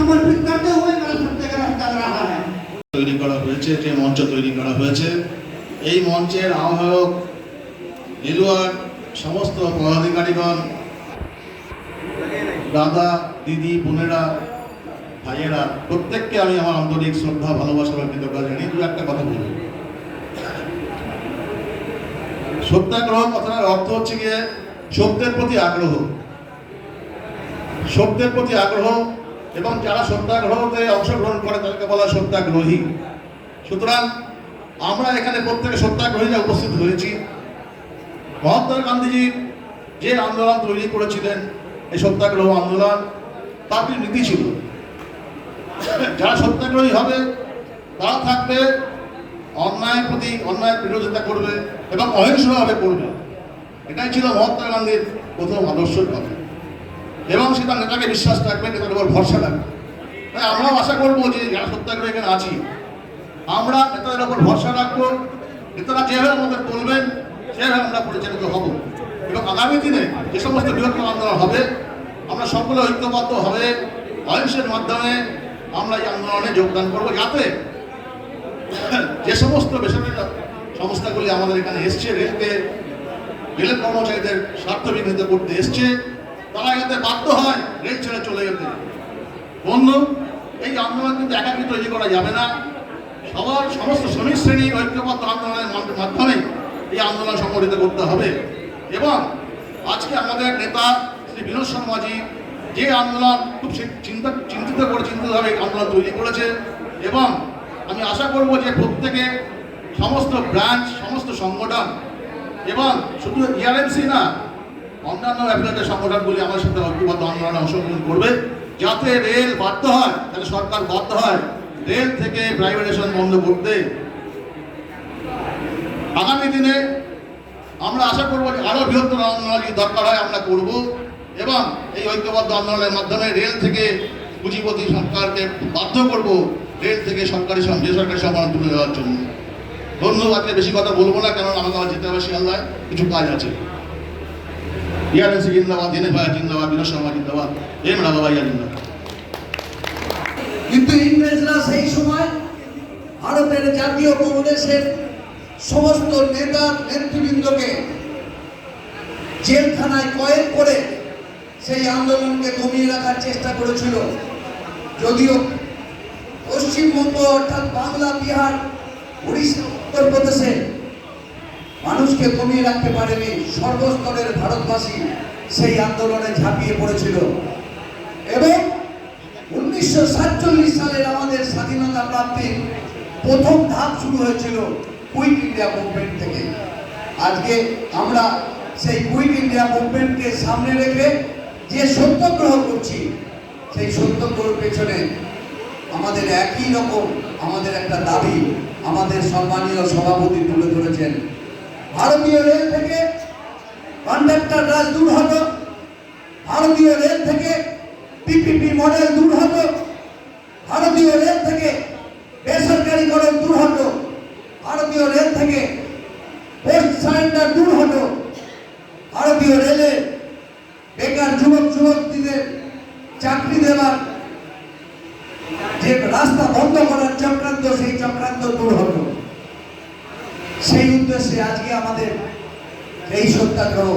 समर्पित करते हुए मेरा सत्याग्रह चल रहा है। তৈরি করা হয়েছে, যে মঞ্চ তৈরি করা হয়েছে, এই মঞ্চের আহ্বায়ক লিলুয়ার সমস্ত পদাধিকারীগণ, দাদা দিদি বোনেরা ভাইয়েরা, প্রত্যেককে আমি আমার আন্তরিক শ্রদ্ধা ভালোবাসা এবং কৃতজ্ঞতা জানিয়ে দু একটা কথা বলব। সত্যাগ্রহ কথার অর্থ হচ্ছে গিয়ে সত্যের প্রতি আগ্রহ, সত্যের প্রতি আগ্রহ, এবং যারা সত্যাগ্রহতে অংশগ্রহণ করে তাদেরকে বলা হয় সত্যাগ্রহী। সুতরাং আমরা এখানে প্রত্যেকে সত্যাগ্রহীরা উপস্থিত হয়েছি। মহাত্মা গান্ধীজি যে আন্দোলন তৈরি করেছিলেন, এই সত্যাগ্রহ আন্দোলন, তার কি নীতি ছিল? যারা সত্যাগ্রহী হবে তারা থাকবে অন্যায়ের প্রতি অন্যায়ের বিরোধিতা করবে এবং অহিংসভাবে করবে। এটাই ছিল মহাত্মা গান্ধীর প্রথম আদর্শের কথা, এবং সেটা নেতাকে বিশ্বাস রাখবে, নেতার উপর ভরসা রাখবে। তাই আমরাও আশা করবো যে যারা সত্যাগ্রহ এখানে আছি, আমরা নেতাদের উপর ভরসা রাখবো, নেতারা যেভাবে আমাদের বলবেন সেভাবে আমরা পরিচালিত হব, এবং আগামী দিনে যে সমস্ত বৃহত্তম আন্দোলন হবে আমরা সকলে ঐক্যবদ্ধ হবে অহিংসের মাধ্যমে আমরা এই আন্দোলনে যোগদান করবো, যাতে যে সমস্ত বেসরকারি সংস্থাগুলি আমাদের এখানে এসছে, রেলের কর্মচারীদের স্বার্থ বিঘ্নিত করতে এসছে, তারা যাতে বাধ্য হয় রেল ছেড়ে চলে যেতে। বন্ধু, এই আন্দোলন কিন্তু একাকী তৈরি করা যাবে না, সবার সমস্ত শ্রমিক শ্রেণী ঐক্যবদ্ধ আন্দোলনের মাধ্যমে এই আন্দোলন সংগঠিত করতে হবে। এবং আজকে আমাদের নেতা শ্রী বিনোদ শর্মাজি যে আন্দোলন খুব চিন্তিতভাবে আন্দোলন তৈরি করেছে, এবং আমি আশা করব যে প্রত্যেকে সমস্ত ব্রাঞ্চ, সমস্ত সংগঠন, এবং শুধু ইআরএমসি না, অন্যান্য অ্যাফিলিয়েটেড সংগঠনগুলি আমার সাথে ঐক্যবদ্ধ আন্দোলনে অংশগ্রহণ করবে, যাতে রেল বাধ্য হয়, যাতে সরকার বাধ্য হয় রেল থেকে প্রাইভেটাইজেশন বন্ধ করতে। আগামী দিনে আমরা আশা করব যে আরও বৃহত্তর আন্দোলন যদি দরকার হয় আমরা করব, এবং এই ঐক্যবদ্ধ আন্দোলনের মাধ্যমে রেল থেকে পুঁজিপতি সরকারকে বাধ্য করব রেল থেকে বেসরকারি সম্মান তুলে দেওয়ার জন্য। ধন্যবাদ, বেশি কথা বলবো না, কারণ আমাকে আবার যেতে হবে শিয়ালদায়, কিছু কাজ আছে। ইআরএমসি জিন্দাবাদ, এনএফআই জিন্দাবাদ, বিনোদ শর্মা জিন্দাবাদ, এম রাঘাভাইয়া জিন্দাবাদ। কিন্তু ইংরেজরা সেই সময় ভারতের জাতীয় কংগ্রেসের সমস্ত নেতা নেতৃবৃন্দকে জেলখানায় কয়েদ করে সেই আন্দোলনকে কমিয়ে রাখার চেষ্টা করেছিল। যদিও পশ্চিমবঙ্গ অর্থাৎ বাংলা, বিহার, উড়িষ্যা, উত্তরপ্রদেশে মানুষকে কমিয়ে রাখতে পারেনি, সর্বস্তরের ভারতবাসী সেই আন্দোলনে ঝাঁপিয়ে পড়েছিল। এবং 1947 সালের আমাদের স্বাধীনতা প্রাপ্তির প্রথম ধাপ শুরু হয়েছিল কুইট ইন্ডিয়া মুভমেন্ট থেকে। আজকে আমরা সেই কুইট ইন্ডিয়া মুভমেন্টকে সামনে রেখে যে সত্যাগ্রহ করছি, সেই সত্যাগ্রহের পেছনে আমাদের একই রকম আমাদের একটা দাবি আমাদের সম্মানীয় সভাপতি তুলে ধরেছেন। ভারতীয় রেল থেকে কন্ডাক্টর রাজ দূর হতো, ভারতীয় রেল থেকে পিপিপি মডেল দূর হতো, ভারতীয় রেল থেকে বেসরকারিকরণ দূর হতো, ভারতীয় রেল থেকে পোস্ট সারেন্ডার দূর হতো, ভারতীয় রেলে বেকার যুবকদের চাকরি দেওয়ার যে রাস্তা বন্ধ করার চক্রান্ত, সেই চক্রান্ত দূর হতো। সেই উদ্দেশ্যে আজকে আমাদের এই সত্যাগ্রহ।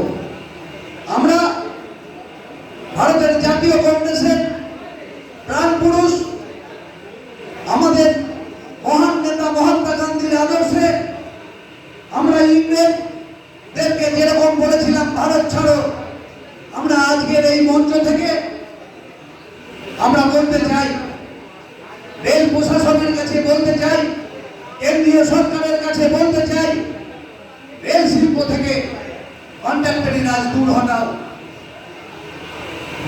আমরা ভারতের জাতীয় কংগ্রেসের প্রাণ পুরুষ, আমাদের মহান নেতা মহাত্মা গান্ধীর আদর্শে আমরা ইংরেজদেরকে যেরকম বলেছিলাম ভারত ছাড়ো, আমরা আজকের এই মঞ্চ থেকে আমরা বলতে চাই, রেল প্রশাসনের কাছে বলতে চাই, কেন্দ্রীয় সরকারের কাছে বলতে চাই, রেল শিল্প থেকে কন্ডাক্টরি রাজ দূর হটাও।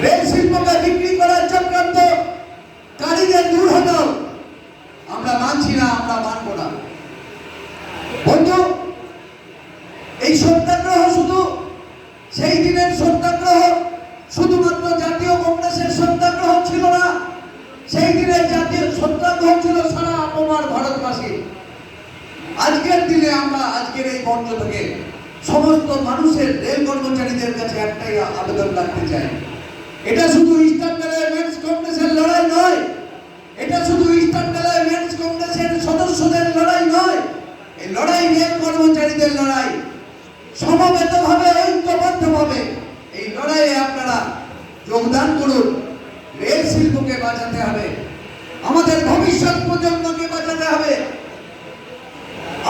রেল শিল্পকে বিক্রি করার চক্রান্ত কারীদের দূর হটাও। আমরা মানছি না, আমরা মানব না। বন্ধু, এই সত্যাগ্রহ শুধু সেই দিনের সত্যাগ্রহ শুধুমাত্র জাতীয় কংগ্রেসের সত্যাগ্রহ ছিল না, সেই দিনের জাতীয় সত্যাগ্রহ ছিল সারা অপমার ভারতবাসী। আজকের দিনে আমরা আজকের এই মঞ্চ থেকে সমস্ত মানুষের, রেল কর্মচারীদের কাছে একটাই আবেদন রাখতে চাই, এটা শুধু ইস্টার্ন রেলওয়ে মেন্স কংগ্রেসের লড়াই নয়, লড়াই রেল কর্মচারীদের লড়াই, সমবেতভাবে ঐক্যবদ্ধভাবে এই লড়াইয়ে আপনারা যোগদান করুন। রেল শিল্পকে বাঁচাতে হবে, আমাদের ভবিষ্যৎ প্রজন্মকে বাঁচাতে হবে,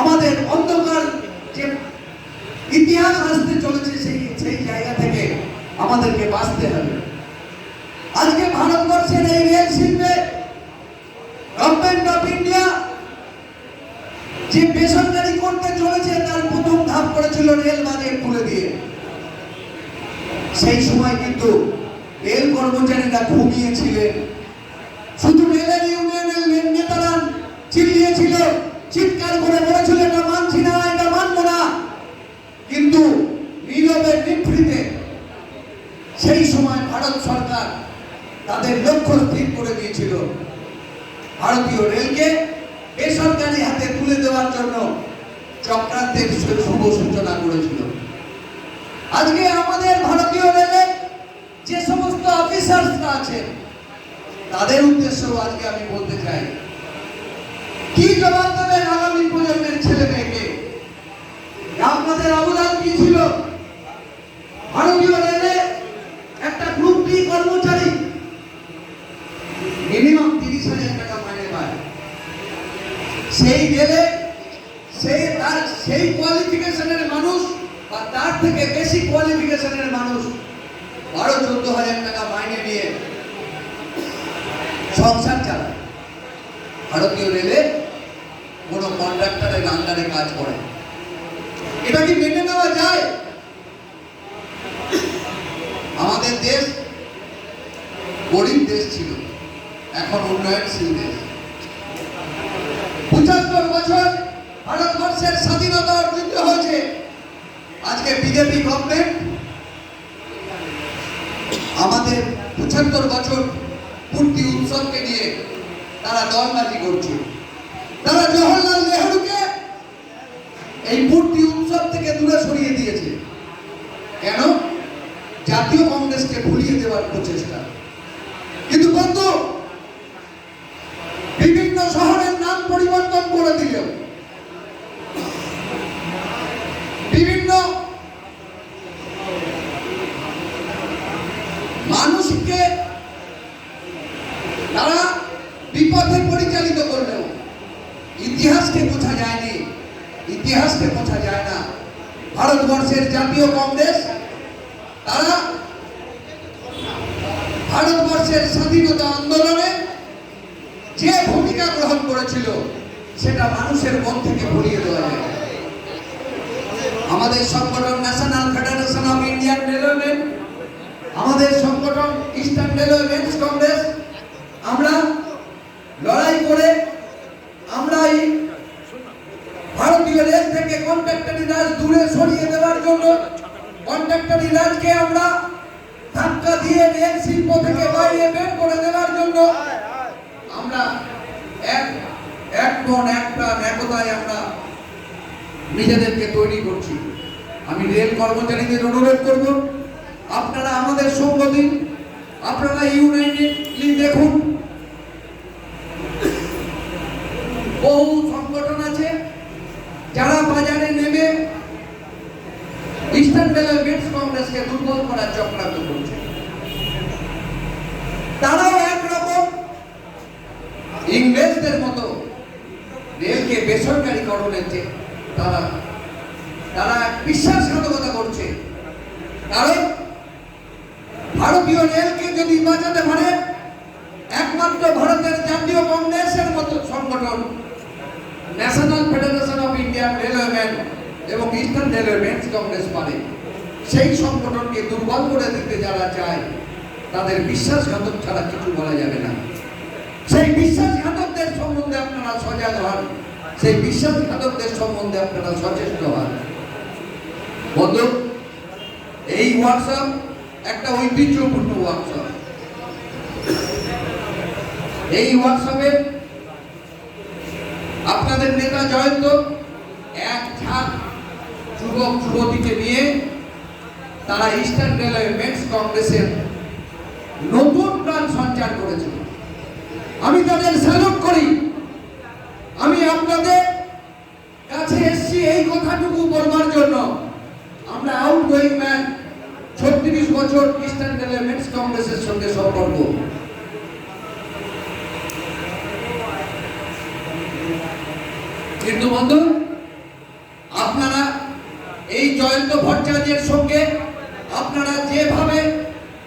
আমাদের অন্ধকার যে ইতিহাস আসতে চলেছে সেই জায়গা থেকে আমাদেরকে বাঁচতে হবে। আজকে ভারতবর্ষের এই রেল শিল্পে গভর্নমেন্ট অফ ইন্ডিয়া যে বেসরকারি করতে চলেছে তার প্রথম ধাপ করেছিল রেল বাজেট তুলে দিয়ে। সেই সময় কিন্তু রেল কর্মচারীরা ঘুমিয়েছিলেন, শুধু রেলের ইউনিয়নের নেতারা চিল্লিয়েছিল, চিৎকার করে বলেছিল এটা মানছি না, এটা মানবো না। কিন্তু নীরবে নিভৃতে সেই সময় ভারত সরকার তাদের লক্ষ্য স্থির করে দিয়েছিল, ভারতীয় রেলকে বেসরকারি হাতে তুলে দেওয়ার জন্য চক্রান্তের শুভ সূচনা করেছিল। আজকে আমাদের ভারতীয় রেলে যে সমস্ত অফিসাররা আছেন তাদের উদ্দেশ্যেও আজকে আমি বলতে চাই, কি জবাব দেবেন আগামী প্রজন্মের ছেলে মেয়েকে? আপনাদের অবদান কি ছিল? ভারতীয় রেলে একটা গ্রুপ ডি কর্মচারী মিনিমাম 30,000 টাকা মাইনে পায়। সেই রেলে সেই কোয়ালিফিকেশনের মানুষ বা তার থেকে বেশি কোয়ালিফিকেশনের মানুষ 12-14,000 টাকা মাইনে নিয়ে সংসার চালায়। ভারতীয় রেলে কোন কন্ট্রাক্টরের আন্ডারে কাজ করে, এটা কি মেনে নেওয়া যায়? আমাদের দেশ গরিব দেশ ছিল, এখন উন্নয়নশীল দেশ। 75 বছর ভারতবর্ষের স্বাধীনতা অর্জিত হয়েছে। আজকে বিজেপি গভর্নমেন্ট আমাদের 75 বছর পূর্তি উৎসবকে নিয়ে তারা দলবাজি করছে। তারা জওহরলাল নেহরুকে এই পূর্তি উৎসব থেকে দূরে সরিয়ে দিয়েছে। কেন? জাতীয় কংগ্রেসকে ভুলিয়ে দেওয়ার প্রচেষ্টা। কিন্তু বন্ধু, বিভিন্ন শহরের নাম পরিবর্তন করে দিলেও, বিভিন্ন মানুষকে তারা বিপথে পরিচালিত করলেও ইতিহাসকে বোঝা যায়নি, ইতিহাসকে বোঝা যায় না। ভারতবর্ষের জাতীয় কংগ্রেস তারা ভারতবর্ষের স্বাধীনতা আন্দোলনে যে ভূমিকা গ্রহণ করেছিল সেটা মানুষের মন থেকে ভুলিয়ে দেওয়া যায়। আমাদের সংগঠন national federation of Indian railway, আমাদের সংগঠন ইস্টার্ন রেলওয়ে মেন্স কংগ্রেস, আমরা লড়াই করে আমরা এই ভারতীয় রেল থেকে কন্ট্রাক্টরি রাজ দূরে সরিয়ে দেওয়ার জন্য, কন্ট্রাক্টরি রাজকে আমরা ধাক্কা দিয়ে রেল শিল্প থেকে বাইরে বের করে দেওয়ার জন্য আমরা এক মন এক প্রাণ একতায় আমরা নিজেদেরকে তৈরি করছি। আমি রেল কর্মচারীদের অনুরোধ করব, আপনারা আমাদের সঙ্গ দিন, আপনারা ইউনাইটেডলি দেখুন। বহু সংগঠন আছে যারা বাজারে নেমে ইস্টার্ন রেলওয়ে মেন্স কংগ্রেসকে দুর্বল করার চক্রান্ত করছে। তারাও একরকম ইংরেজদের মতো রেলকে বেসরকারীকরণের যে তারা বিশ্বাসঘাতকতা করছে। কারণ ভারতীয় রেলকে যদি বাঁচাতে পারে একমাত্র ভারতের জাতীয় কংগ্রেসের মতো সংগঠন ন্যাশনাল ফেডারেশন অফ ইন্ডিয়ান রেলওয়েম্যান এবং ইস্টার্ন রেলওয়ে মেন্স কংগ্রেস পারে। সেই সংগঠনকে দুর্বল করে দিতে যারা চায় তাদের বিশ্বাসঘাতক ছাড়া কিছু বলা যাবে না। সেই বিশ্বাসঘাতকদের সম্বন্ধে আপনারা সজাগ হন, সেই বিশ্বাসঘাতকদের সম্বন্ধে আপনারা সচেষ্ট হন। বন্ধু, এই ওয়ার্কশপ একটা ঐতিহ্যপূর্ণ ওয়ার্কশপ। এই ওয়ার্কশপে আপনাদের নেতা জয়ন্ত এক ঝাঁক যুবক যুবতীকে নিয়ে তারা ইস্টার্ন রেলওয়ে মেন্স কংগ্রেসের নতুন প্রাণ সঞ্চার করেছে। আমি তাদের স্যালুট করি। আমি আপনাদের কাছে বছর ইস্টার্ন রেলওয়ে মেন্স কংগ্রেসের সঙ্গে সম্পর্ক। কিন্তু বন্ধু, আপনারা এই জয়ন্ত ভট্টাচার্যের সঙ্গে আপনারা যেভাবে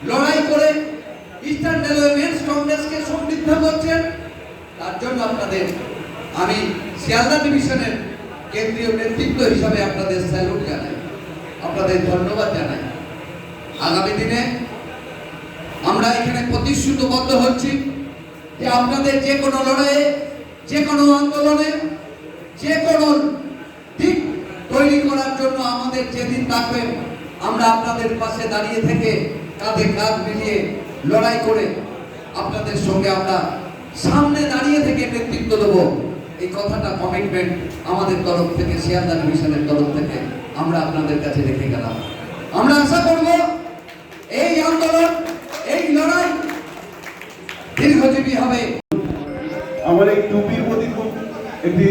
লড়াই করে ইস্টার্ন রেলওয়ে মেন্স কংগ্রেসকে সমৃদ্ধ করছেন, তার জন্য আপনাদের আমি শিয়ালদা ডিভিশনের কেন্দ্রীয় নেতৃত্ব হিসাবে আপনাদের স্যালুট জানাই, আপনাদের ধন্যবাদ জানাই। আগামী দিনে আমরা এখানে প্রতিশ্রুতিবদ্ধ হচ্ছি যে আপনাদের যে কোনো লড়াইয়ে, যে কোনো আন্দোলনে, যে কোনো দিক তৈরি করার জন্য আমাদের যেদিন থাকবেন, আমরা আপনাদের পাশে দাঁড়িয়ে থেকে কাঁধে কাঁধ মিলিয়ে লড়াই করে আপনাদের সঙ্গে আমরা সামনে দাঁড়িয়ে থেকে নেতৃত্ব দেবো। এই কথাটা কমিটমেন্ট আমাদের তরফ থেকে, শিয়ালদা ডিভিশনের তরফ থেকে আমরা আপনাদের কাছে রেখে গেলাম। আমরা আশা করব এই আন্দোলন, এই লড়াই দীর্ঘজীবী হবে। আমার এই টুপির প্রতি খুব একটি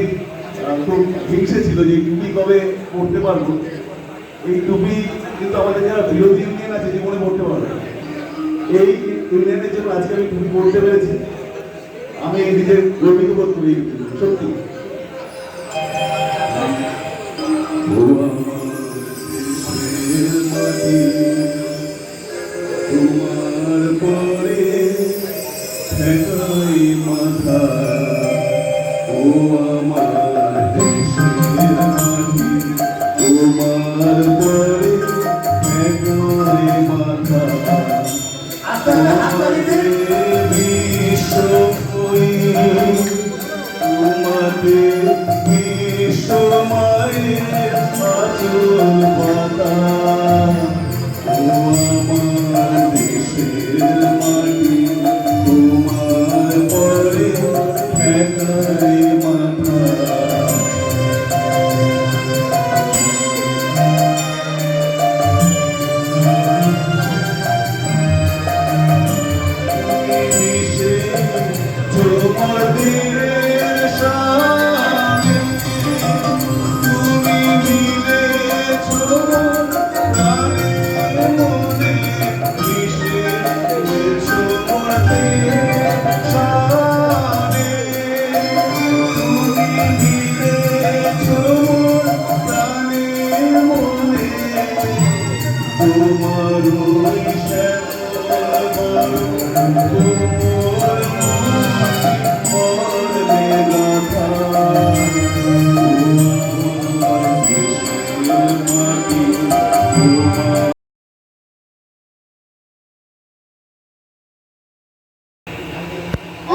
খুব হিংসে ছিল যে এই টুপি কবে পড়তে পারবো। এই টুপি কিন্তু আমাদের যারা বিরোধী ইউনিয়ন আছে জীবনে পড়তে পারবে না। এই ইউনিয়নের জন্য আজকে আমি টুপি পড়তে পেরেছি, আমি নিজের গর্বিত বোধ করি সত্যি। তোমার পরে ঠেকাই মাথা, ও আমার দেশের মাটি, তোমার পরে ঠেকাই মাথা। তোমাকে বিশ্বমায়ের আচল পাতা, ও আমার দেশের মাটি, তোমার পরে ঠেকাই মাথা।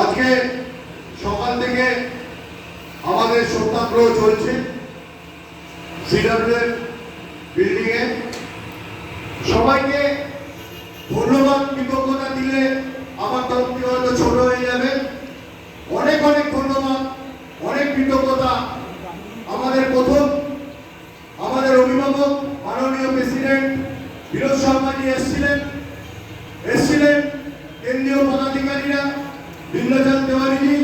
আজকে সকাল থেকে আমাদের সত্যাগ্রহ চলছে সিডব্লিউ বিল্ডিং এ। সবাইকে ধন্যবাদ, কৃতজ্ঞতা দিলে আমার তরফ থেকে হয়তো ছোট হয়ে যাবে। অনেক অনেক ধন্যবাদ, অনেক কৃতজ্ঞতা। আমাদের প্রথম আমাদের অভিভাবক মাননীয় প্রেসিডেন্ট বিনোদ শর্মাজি এসেছিলেন, কেন্দ্রীয় পদাধিকারীরা বিন্দ্রচাঁদ তেওয়ারিজি,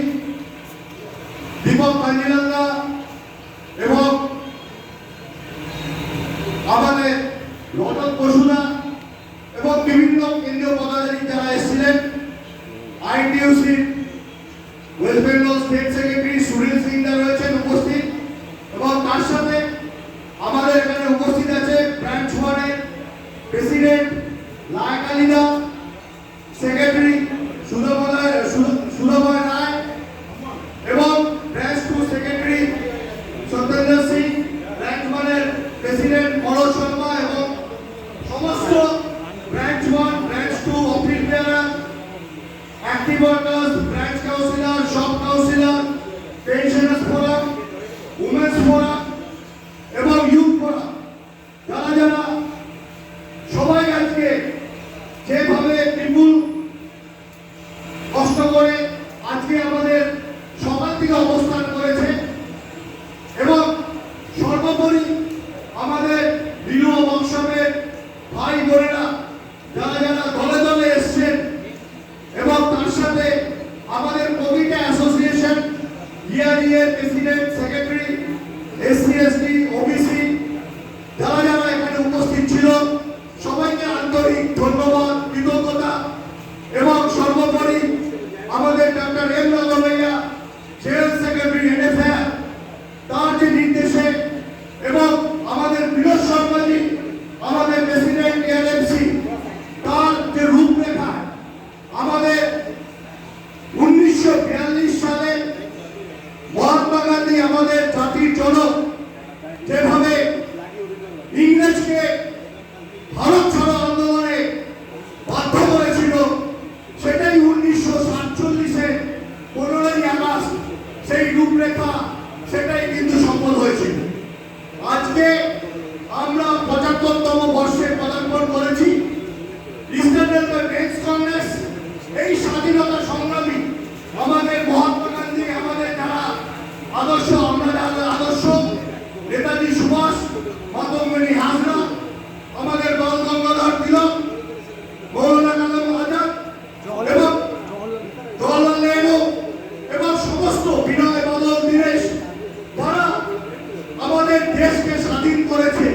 দীপক কাঞ্জিলালদা এবং আমাদের রজত বসুদা এবং বিভিন্ন কেন্দ্রীয় পদাধিকারী যারা এসেছিলেন। ITUC west Bengal state secretary Sunil Singh da রয়েছেন উপস্থিত, এবং তার সাথে আমাদের এখানে উপস্থিত আছে ব্রাঞ্চ 1 এর প্রেসিডেন্ট লায়ক আলী দা, সেক্রেটারি সুধময় রায় এবং branch 2 secretary Satyendra Singh, branch 1 এর প্রেসিডেন্ট মনোজ শর্মা এবং সমস্ত ব্রাঞ্চ 1, ব্রাঞ্চ 2 অফিস বেয়ারার, অ্যাক্টিভ ওয়ার্কার্স, ব্রাঞ্চ কাউন্সিলর, সব councillor, pensioners forum, women's forum এবং ইউথ ফোরাম, যারা সবাই আজকে যেভাবে বিপুল কষ্ট করে আজকে আমাদের সকাল থেকে অবস্থান করেছে, এবং সর্বোপরি আমাদের বিলুয়া বংশমের ভাই বোনেরা যারা দলে দলে এসছেন, এবং তার সাথে আমাদের প্রতিটা অ্যাসোসিয়েশন, ইআরইএর president, secretary, SC ST, OBC যারা এখানে উপস্থিত ছিল, সবাইকে আন্তরিক ধন্যবাদ। আমাদের জাতির জনক যেভাবে ইংরেজকে ভারত ছাড়ো আন্দোলনে বাধ্য করেছিল, সেটাই 1947-এ 15ই আগস্ট সেই রূপরেখা সেটাই কিন্তু সফল হয়েছিল। আজকে আমরা 75তম বর্ষে পদার্পণ করেছি। ইস্টার্ন রেলওয়ে মেন্স কংগ্রেস এই স্বাধীনতা সংগ্রামী আমাদের মহাত্মা গান্ধী, আমাদের যারা আদর্শ, আমরা যারা আদর্শ, নেতাজি সুভাষ, মাতঙ্গিনী হাজরা, আমাদের বাল গঙ্গাধর তিলক, মৌলানা কালাম আজাদ এবং জওহরলাল নেহরু এবং সমস্ত বিনয় বাদল দীনেশ যারা আমাদের দেশকে স্বাধীন করেছে,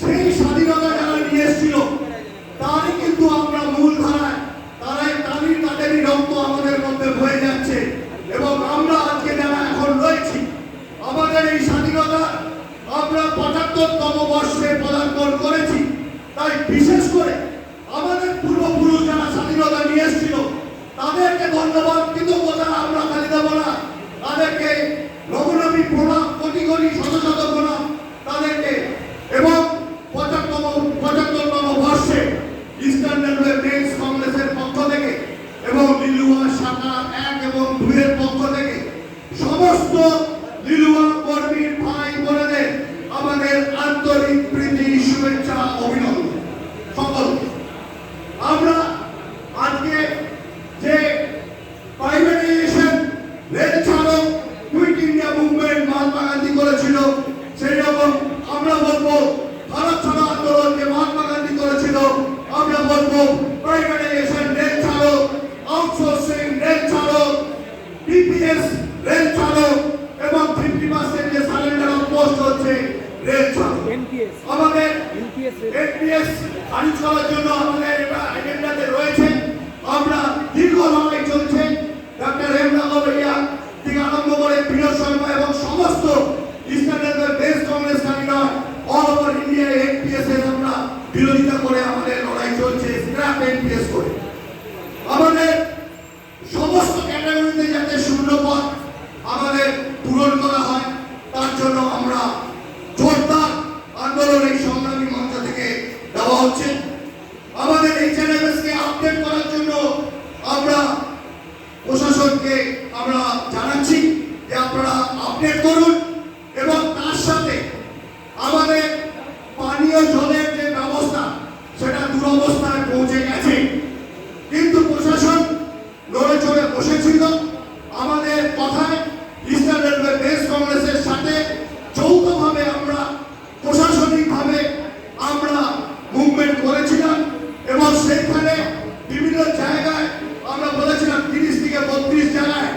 সেই স্বাধীনতা যারা নিয়ে এসেছিল তারই কিন্তু আমরা মূল ধারায়, তাদেরই রক্ত আমাদের মধ্যে বয়ে যাচ্ছে। এবং আমরা আজকে যারা এখন রয়েছি, আমাদের এই স্বাধীনতা আমরা 75তম বর্ষে পদার্পণ করেছি। তাই বিশেষ করে আমাদের পূর্বপুরুষ যারা স্বাধীনতা নিয়ে এসেছিল তাদেরকে ধন্যবাদ, কৃতজ্ঞতা আমরা খালি দেবো না, তাদেরকে নবনবী প্রণাম, কোটি কোটি শত শত প্রণাম তাদেরকে। এবং 75তম বর্ষে ইস্টার্ন রেলওয়ে মেন্স কংগ্রেসের পক্ষ থেকে এবং লিলুয়া শাখা 1 এবং 2 এর পক্ষ থেকে সমস্ত লিলুয়া কর্মীর ভাই বোনেদের আমাদের আন্তরিক প্রীতি, শুভেচ্ছা, অভিনন্দন সকলকে। আমরা আজকে যে প্রাইভেটাইজেশন, রেল ছাড়ো, quit India movement Mahatma Gandhi করেছিল, সেই রকম আমরা বলবো ভারত ছাড়ো আন্দোলন যে মহাত্মা গান্ধী করেছিল, আমরা বলবো প্রাইভেটাইজেশন, রেল ছাড়ো, আউটসোর্সিং, রেল ছাড়ো, টিপিএস, রেল ছাড়ো এবং 50% যে সারেন্ডার অফ পোস্ট হচ্ছে, রেল ছাড়ো। আমাদের এনপিএস খারিজ করার জন্য আমাদের এজেন্ডাতে রয়েছে। আমরা দীর্ঘ লড়াই চলছে, ডক্টর হেমরাগো ভাইয়া থেকে আরম্ভ করে বিনোদ শর্মা এবং সমস্ত ইস্টার্ন রেলওয়ে মেন্স কংগ্রেস খালি নয়, অল ওভার ইন্ডিয়া এনপিএস এর আমরা বিরোধিতা করে আমাদের লড়াই চলছে, স্ক্র্যাপ এনপিএস করে। আমাদের সমস্ত ক্যাটাগরিতে যাতে শূন্যপদ আমাদের পূরণ করা হয়, তার জন্য আমরা জোরদার আন্দোলন এই সংগ্রামী মঞ্চ থেকে দেওয়া হচ্ছে। আমাদের এই চ্যানেলকে আপডেট করার জন্য আমরা প্রশাসনকে আমরা জানাচ্ছি যে আপনারা আপডেট করুন। এবং তার সাথে আমাদের পানীয় জলের যে ব্যবস্থা সেটা দুরবস্থায় পৌঁছে গেছে, কিন্তু প্রশাসন নড়ে চড়ে বসেছিল। আমাদের কথায় ইস্টার্ন রেলওয়ে মেন্স কংগ্রেসের সাথে যৌথভাবে আমরা প্রশাসনিকভাবে আমরা মুভমেন্ট করেছিলাম এবং সেখানে বিভিন্ন জায়গায় আমরা বলেছিলাম 30 থেকে 32 জায়গায়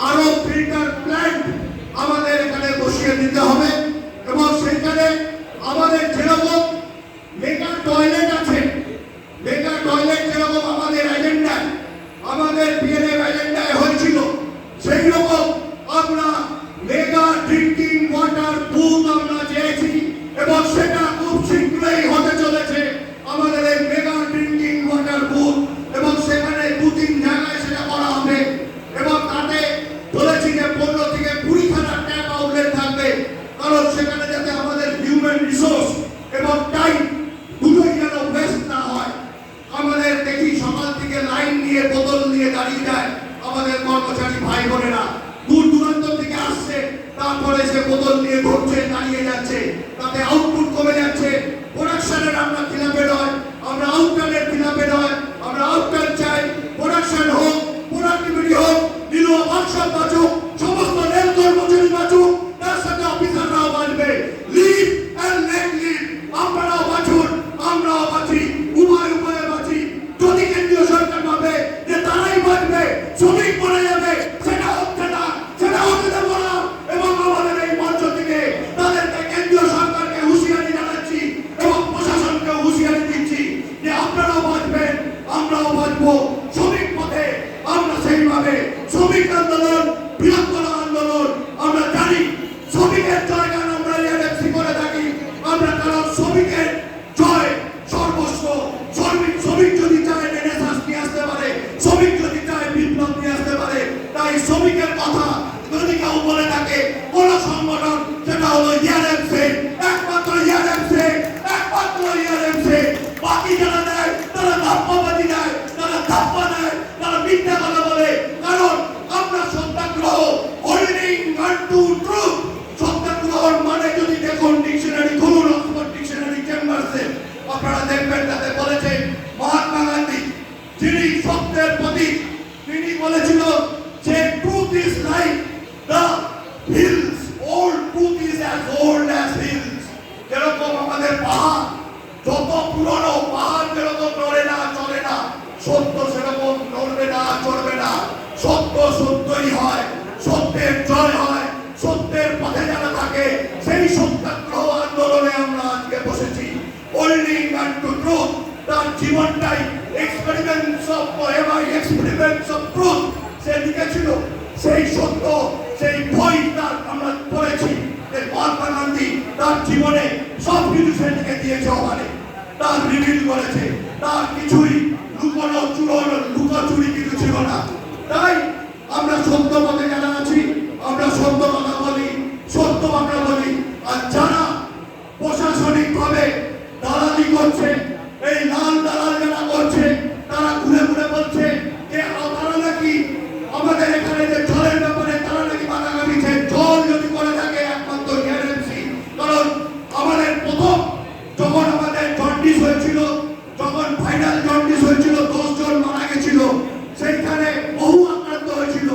আরো ফিল্টার প্ল্যান্ট আমাদের এখানে বসিয়ে দিতে হবে। এবং সেখানে আমাদের যেরকম মেগা টয়লেট আছে, মেগা টয়লেট যেরকম আমাদের এজেন্ডায়, আমাদের বিএনএফ এজেন্ডায় হয়েছিল, সেই রকম আমরা মেগা ড্রিঙ্কিং ওয়াটার বুথ আমরা চেয়েছি এবং সেটা খুব শীঘ্রই হতে চলেছে আমাদের এই মেগা ড্রিঙ্কিং ওয়াটার বুথ। এবং সেখানে 2-3 জায়গায় সেটা করা হবে এবং তাতে বলেছি যে 15 থেকে 20খানা ট্যাপ আউটলেট থাকবে, কারণ সেখানে যাতে আমাদের হিউম্যান রিসোর্স এবং টাইম দুটোই যেন ওয়েস্ট না হয়। আমাদের দেখি সকাল থেকে লাইন নিয়ে বোতল নিয়ে দাঁড়িয়ে যায় আমাদের কর্মচারী ভাই বোনেরা, দূর দূরান্ত থেকে আসছে, তারপরে সে বোতল নিয়ে ঘুরছে, দাঁড়িয়ে যাচ্ছে, তাতে আউটপুট কমে যাচ্ছে। প্রোডাকশনের আমরা খিলাফে নয়, আমরা আউটকামের খিলাফে নয়, আমরা আউটকাম চাই, প্রোডাকশন হোক, প্রোডাক্টিভিটি হোক, নিলো ওয়ার্কশপ বাঁচুক, সমস্ত রেল কর্মচারী বাঁচুক, তার সাথে অফিসাররাও বাঁচবে। লিভ অ্যান্ড লেট লিভ, আপনারাও বাঁচুন, আমরাও বাঁচি, উভয় বাঁচি। যদি কেন্দ্রীয় সরকার ভাবে যে তারাই বাঁচবে, শ্রমিক মরে যাবে, সেটা হচ্ছে না, সেটা হতে দেব না। এবং আমাদের এই মঞ্চ থেকে তাদেরকে কেন্দ্রীয় সরকারকে হুঁশিয়ারি জানাচ্ছি এবং প্রশাসনকে হুঁশিয়ারি দিচ্ছি যে আপনারাও বাঁচবেন, আমরাও বাঁচবো। শ্রমিক পথে আমরা সেইভাবে শ্রমিক আন্দোলন, বৃহত্তর আন্দোলন আমরা জানি। শ্রমিকের জয়গান আমরা এনএফসি করে থাকি আমরা, কারণ শ্রমিকের জয় সর্বস্ব। শ্রমিক যদি চায় রেনেসাঁস নিয়ে আসতে পারে, শ্রমিক যদি চায় বিপ্লব নিয়ে আসতে পারে। তাই শ্রমিকের কথা যদি কেউ বলে থাকে, কোন ট্রুথ সে লিখেছিল, সেই সত্য, সেই বই তার আমরা পড়েছি যে মহাত্মা গান্ধী তার জীবনে সব কিছু সে লিখে দিয়েছে, ওখানে তার রিভিল করেছে, তার কিছুই লুকোনো চুরোনো লুকোচুরি কিছু ছিল না। তাই আমরা সত্য পথে যারা আছি, আমরা সত্য কথা বলি, সত্য কথা বলি। আর যারা প্রশাসনিক ভাবে দালালি করছে, এই লাল দালাল যারা করছে, তারা ঘুরে ঘুরে বলছে যে তারা নাকি আমাদের এখানে যে জলের ব্যাপারে তারা নাকি বাধা দিচ্ছে। জল যদি করে থাকে একমাত্র এআরএমসি, কারণ আমাদের প্রথম যখন আমাদের জন্ডিস হয়েছিল, যখন ভাইরাল জন্ডিস হয়েছিল, 10 জন মারা গেছিল, সেইখানে বহু আক্রান্ত হয়েছিল।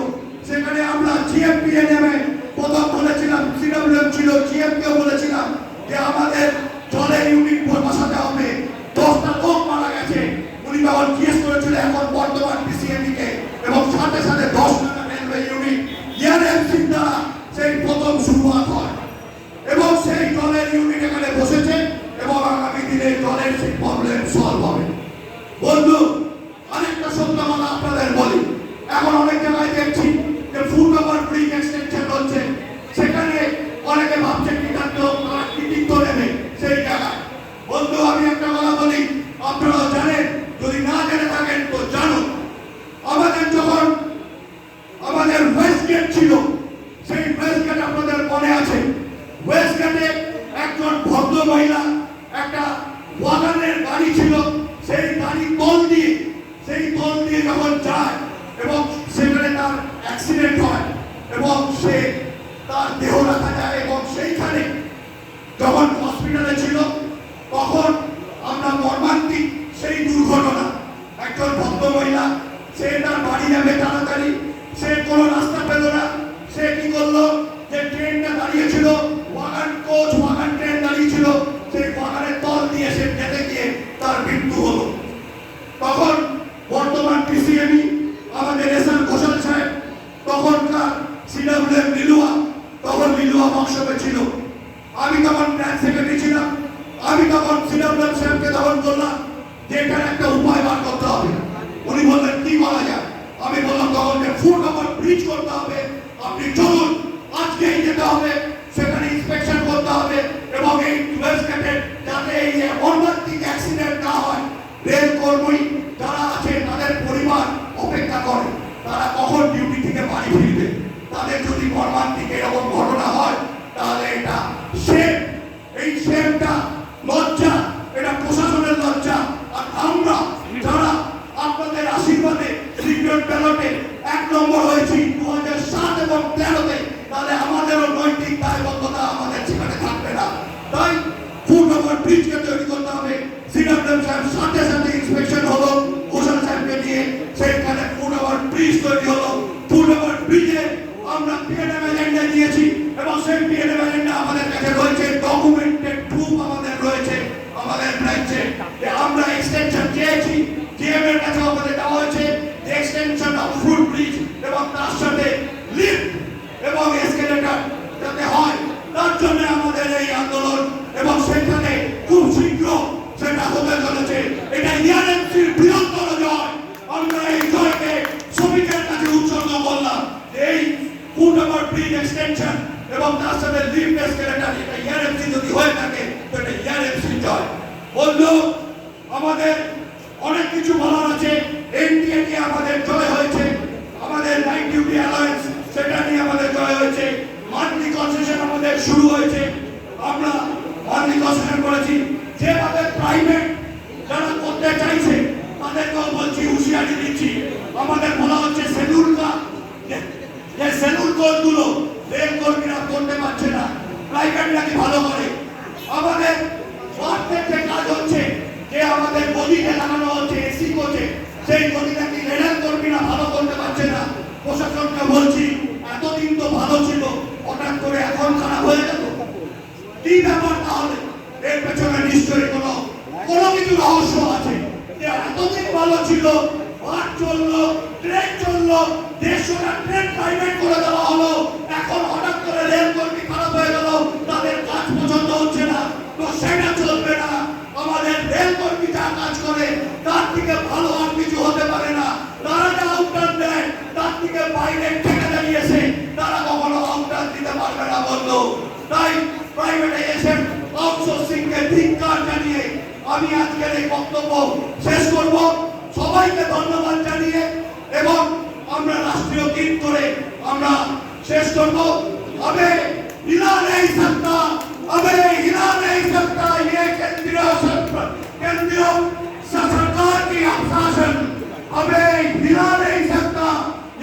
সেখানে আমরা জিএমপিএনএমে প্রথম বলেছিলাম, সিডব্লিউএম ছিল, জিএমকেও বলেছিলাম যে আমাদের জলের ইউনিট বসাতে হবে। 10টা লোক মারা গেছে, উনি তখন জিজ্ঞেস করেছিল এখন বর্তমান পিসিএমকে, এবং সাথে সাথে 10 টাকা রেলওয়ে ইউনিট এআরএমসির দ্বারা সেই প্রথম শুরুয়াত হয়, এবং সেই জলের ইউনিট এখানে বসেছে, এবং আগামী দিনে জলের সেই প্রবলেম সলভ হবে। বন্ধু, আরেকটা সত্য কথা আপনাদের বলি, এখন অনেক জায়গায় দেখছি যে ফুট ওভার ব্রিজ এক্সটেনশন হচ্ছে, সেখানে অনেকে ভাবছে কৃতিত্ব নেবে সেই জায়গায়। বন্ধু, আমি একটা কথা বলি, আপনারা জানেন, যদি না জেনে থাকেন তো জানুন, আমাদের যখন আমাদের ওয়েস্ট গেট ছিল, সেই ওয়েস্ট গেট আপনাদের মনে আছে, ওয়েস্ট গেটে একজন ভদ্র মহিলা একটা ওয়াগনের গাড়ি ছিল, সেই গাড়ি তল দিয়ে যখন যায় এবং সেখানে তার অ্যাক্সিডেন্ট হয় এবং সে তার দেহ রাখা যায়, এবং সেইখানে যখন হসপিটালে ছিল তখন আমরা মর্মান্তিক সেই দুর্ঘটনা, একজন ভদ্র মহিলা, সে তার বাড়ি যাবে তাড়াতাড়ি, সে কোনো রাস্তা পেল না, সে কি করলো, যে ট্রেনটা দাঁড়িয়েছিল, ওয়াগন ট্রেন দাঁড়িয়েছিল, সেই ওয়াগনের তল দিয়ে সে যেতে গিয়ে তার মৃত্যু হলো। তখন বর্তমান পিসিএমই আমাদের এসআর ঘোষাল সাহেব, তখনকার সিডব্লিউএম লিলুয়া বংশবে ছিল, আমি তখন ব্রাঞ্চ সেক্রেটারি ছিলাম। আমি তখন সিডব্লিউএম সাহেবকে তখন বললাম যে এটার একটা উপায় বার করতে হবে। উনি বললেন কি করা যায়, আমি বললাম তখন যে ফুট ওভার ব্রিজ করতে হবে, আপনি চলুন আজকেই যেতে হবে, সেখানে ইন্সপেকশন করতে হবে, এবং এই ওয়েস্ট গেটের যাতে এই মর্মান্তিক অ্যাক্সিডেন্ট না হয়। রেল কর্মী যারা আছে তাদের পরিবার অপেক্ষা করে, তারা কখন ডিউটি থেকে বাড়ি ফিরবে, তাদের যদি মর্মান্তিক এরকম ঘটনা হয় তাহলে এটা শেম, এই শেমটা লজ্জা, এটা প্রশাসনের লজ্জা। আর আমরা যারা আপনাদের আশীর্বাদে সিক্রেট ব্যালটে 1 নম্বর হয়েছি 2007 এবং 13-তে, তাহলে আমাদেরও নৈতিক দায়বদ্ধতা আমাদের সেখানে থাকবে না। তাই ফুট ওভার ব্রিজকে তৈরি করতে হবে। সিডব্লিউএম সাহেব সাথে সাথে ইন্সপেকশন হলো, ঘোষাল সাহেবকে নিয়ে সেখানে ফুট ওভার ব্রিজ তৈরি হলো। ফুট ওভার ব্রিজে আমরা পিএনএম এজেন্ডা দিয়েছি, এবং সেই পিএনএম এজেন্ডা আমাদের কাছে রয়েছে, ডকুমেন্টেড প্রুফ আমাদের রয়েছে আমাদের ব্রাঞ্চে, যে আমরা এক্সটেনশন চেয়েছি, জিএম এর কাছে আমাদের দেওয়া হয়েছে এক্সটেনশন অফ ফুট ব্রিজ, এবং তার সাথে লিফট এবং এসকেলেটর যাতে হয়, তার জন্য আমাদের এই আন্দোলন, এবং সেখানে খুব শীঘ্র সেটা হতে চলেছে। এটা এআরএমসির বৃহত্তর জয়। আমরা এই জয়কে শ্রমিকের কাছে উৎসর্গ করলাম। এই ফুট ওভার ব্রিজ এক্সটেনশন এবং তার সাথে লিফট এসকেলেটর, এটা এআরএমসি যদি হয়ে থাকে তো এটা এআরএমসি জয়। বন্ধু, আমাদের অনেক কিছু বলার আছে। এনটিএ নিয়ে আমাদের জয় হয়েছে, আমাদের নাইট ডিউটি অ্যালায়েন্স সেটা নিয়ে আমাদের জয় হয়েছে, মান্থলি কনসেশন আমাদের শুরু হয়েছে, আমরা মান্থলি কনসেশন করেছি। যেভাবে প্রাইভেট যারা করতে চাইছে তাদেরকেও বলছি, হুঁশিয়ারি দিচ্ছি, আমাদের বলা হচ্ছে শেডিউল কাস্ট, যে শেডিউল কোডগুলো রেল কর্মীরা করতে পারছে না, প্রাইভেট নাকি ভালো করে। আমাদের প্রত্যেকটা কাজ হচ্ছে যে আমাদের গদিতে লাগানো হচ্ছে এসি কোচে, সেই গদি নাকি রেল কর্মীরা ভালো করতে পারছে না। প্রশাসনকে বলছি, এতদিন তো ভালো ছিল, হঠাৎ করে এখন খারাপ হয়ে গেল, কি ব্যাপার? তাহলে এর পেছনে নিশ্চয়ই কোনো কিছু রহস্য আছে, যে এতদিন ভালো ছিল, বাস চললো, ট্রেন চললো, 150টা ট্রেন প্রাইভেট করে দেওয়া হলো, এখন হঠাৎ করে রেল কর্মী খারাপ হয়ে গেল, তাদের কাজ পছন্দ হচ্ছে না, তো সেটা চলবে না। আমার আমাদের রেল কর্মী যা কাজ করে তার থেকে ভালো আর কিছু হতে পারে না। তারা যা আউটরান দেয় তার থেকে বাইরে ঠিকাদারি এসে তারা কখনো আউটরান দিতে পারবে না বন্ধু। তাই প্রাইভেটাইজেশন আউটসোর্সিং কে ধিক্কার জানিয়ে আমি আজকের এই বক্তব্য শেষ করব। সবাইকে ধন্যবাদ জানিয়ে এবং আমরা রাষ্ট্রীয় গীত করে আমরা শেষ করব। हमें हिला नहीं सकता, हमें हिला नहीं सकता ये केंद्रीय सरकार की अपशासन, हमें हिला नहीं सकता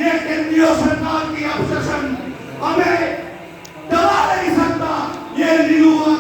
ये केंद्रीय सरकार की अपशासन, हमें दबा नहीं सकता ये निलुआ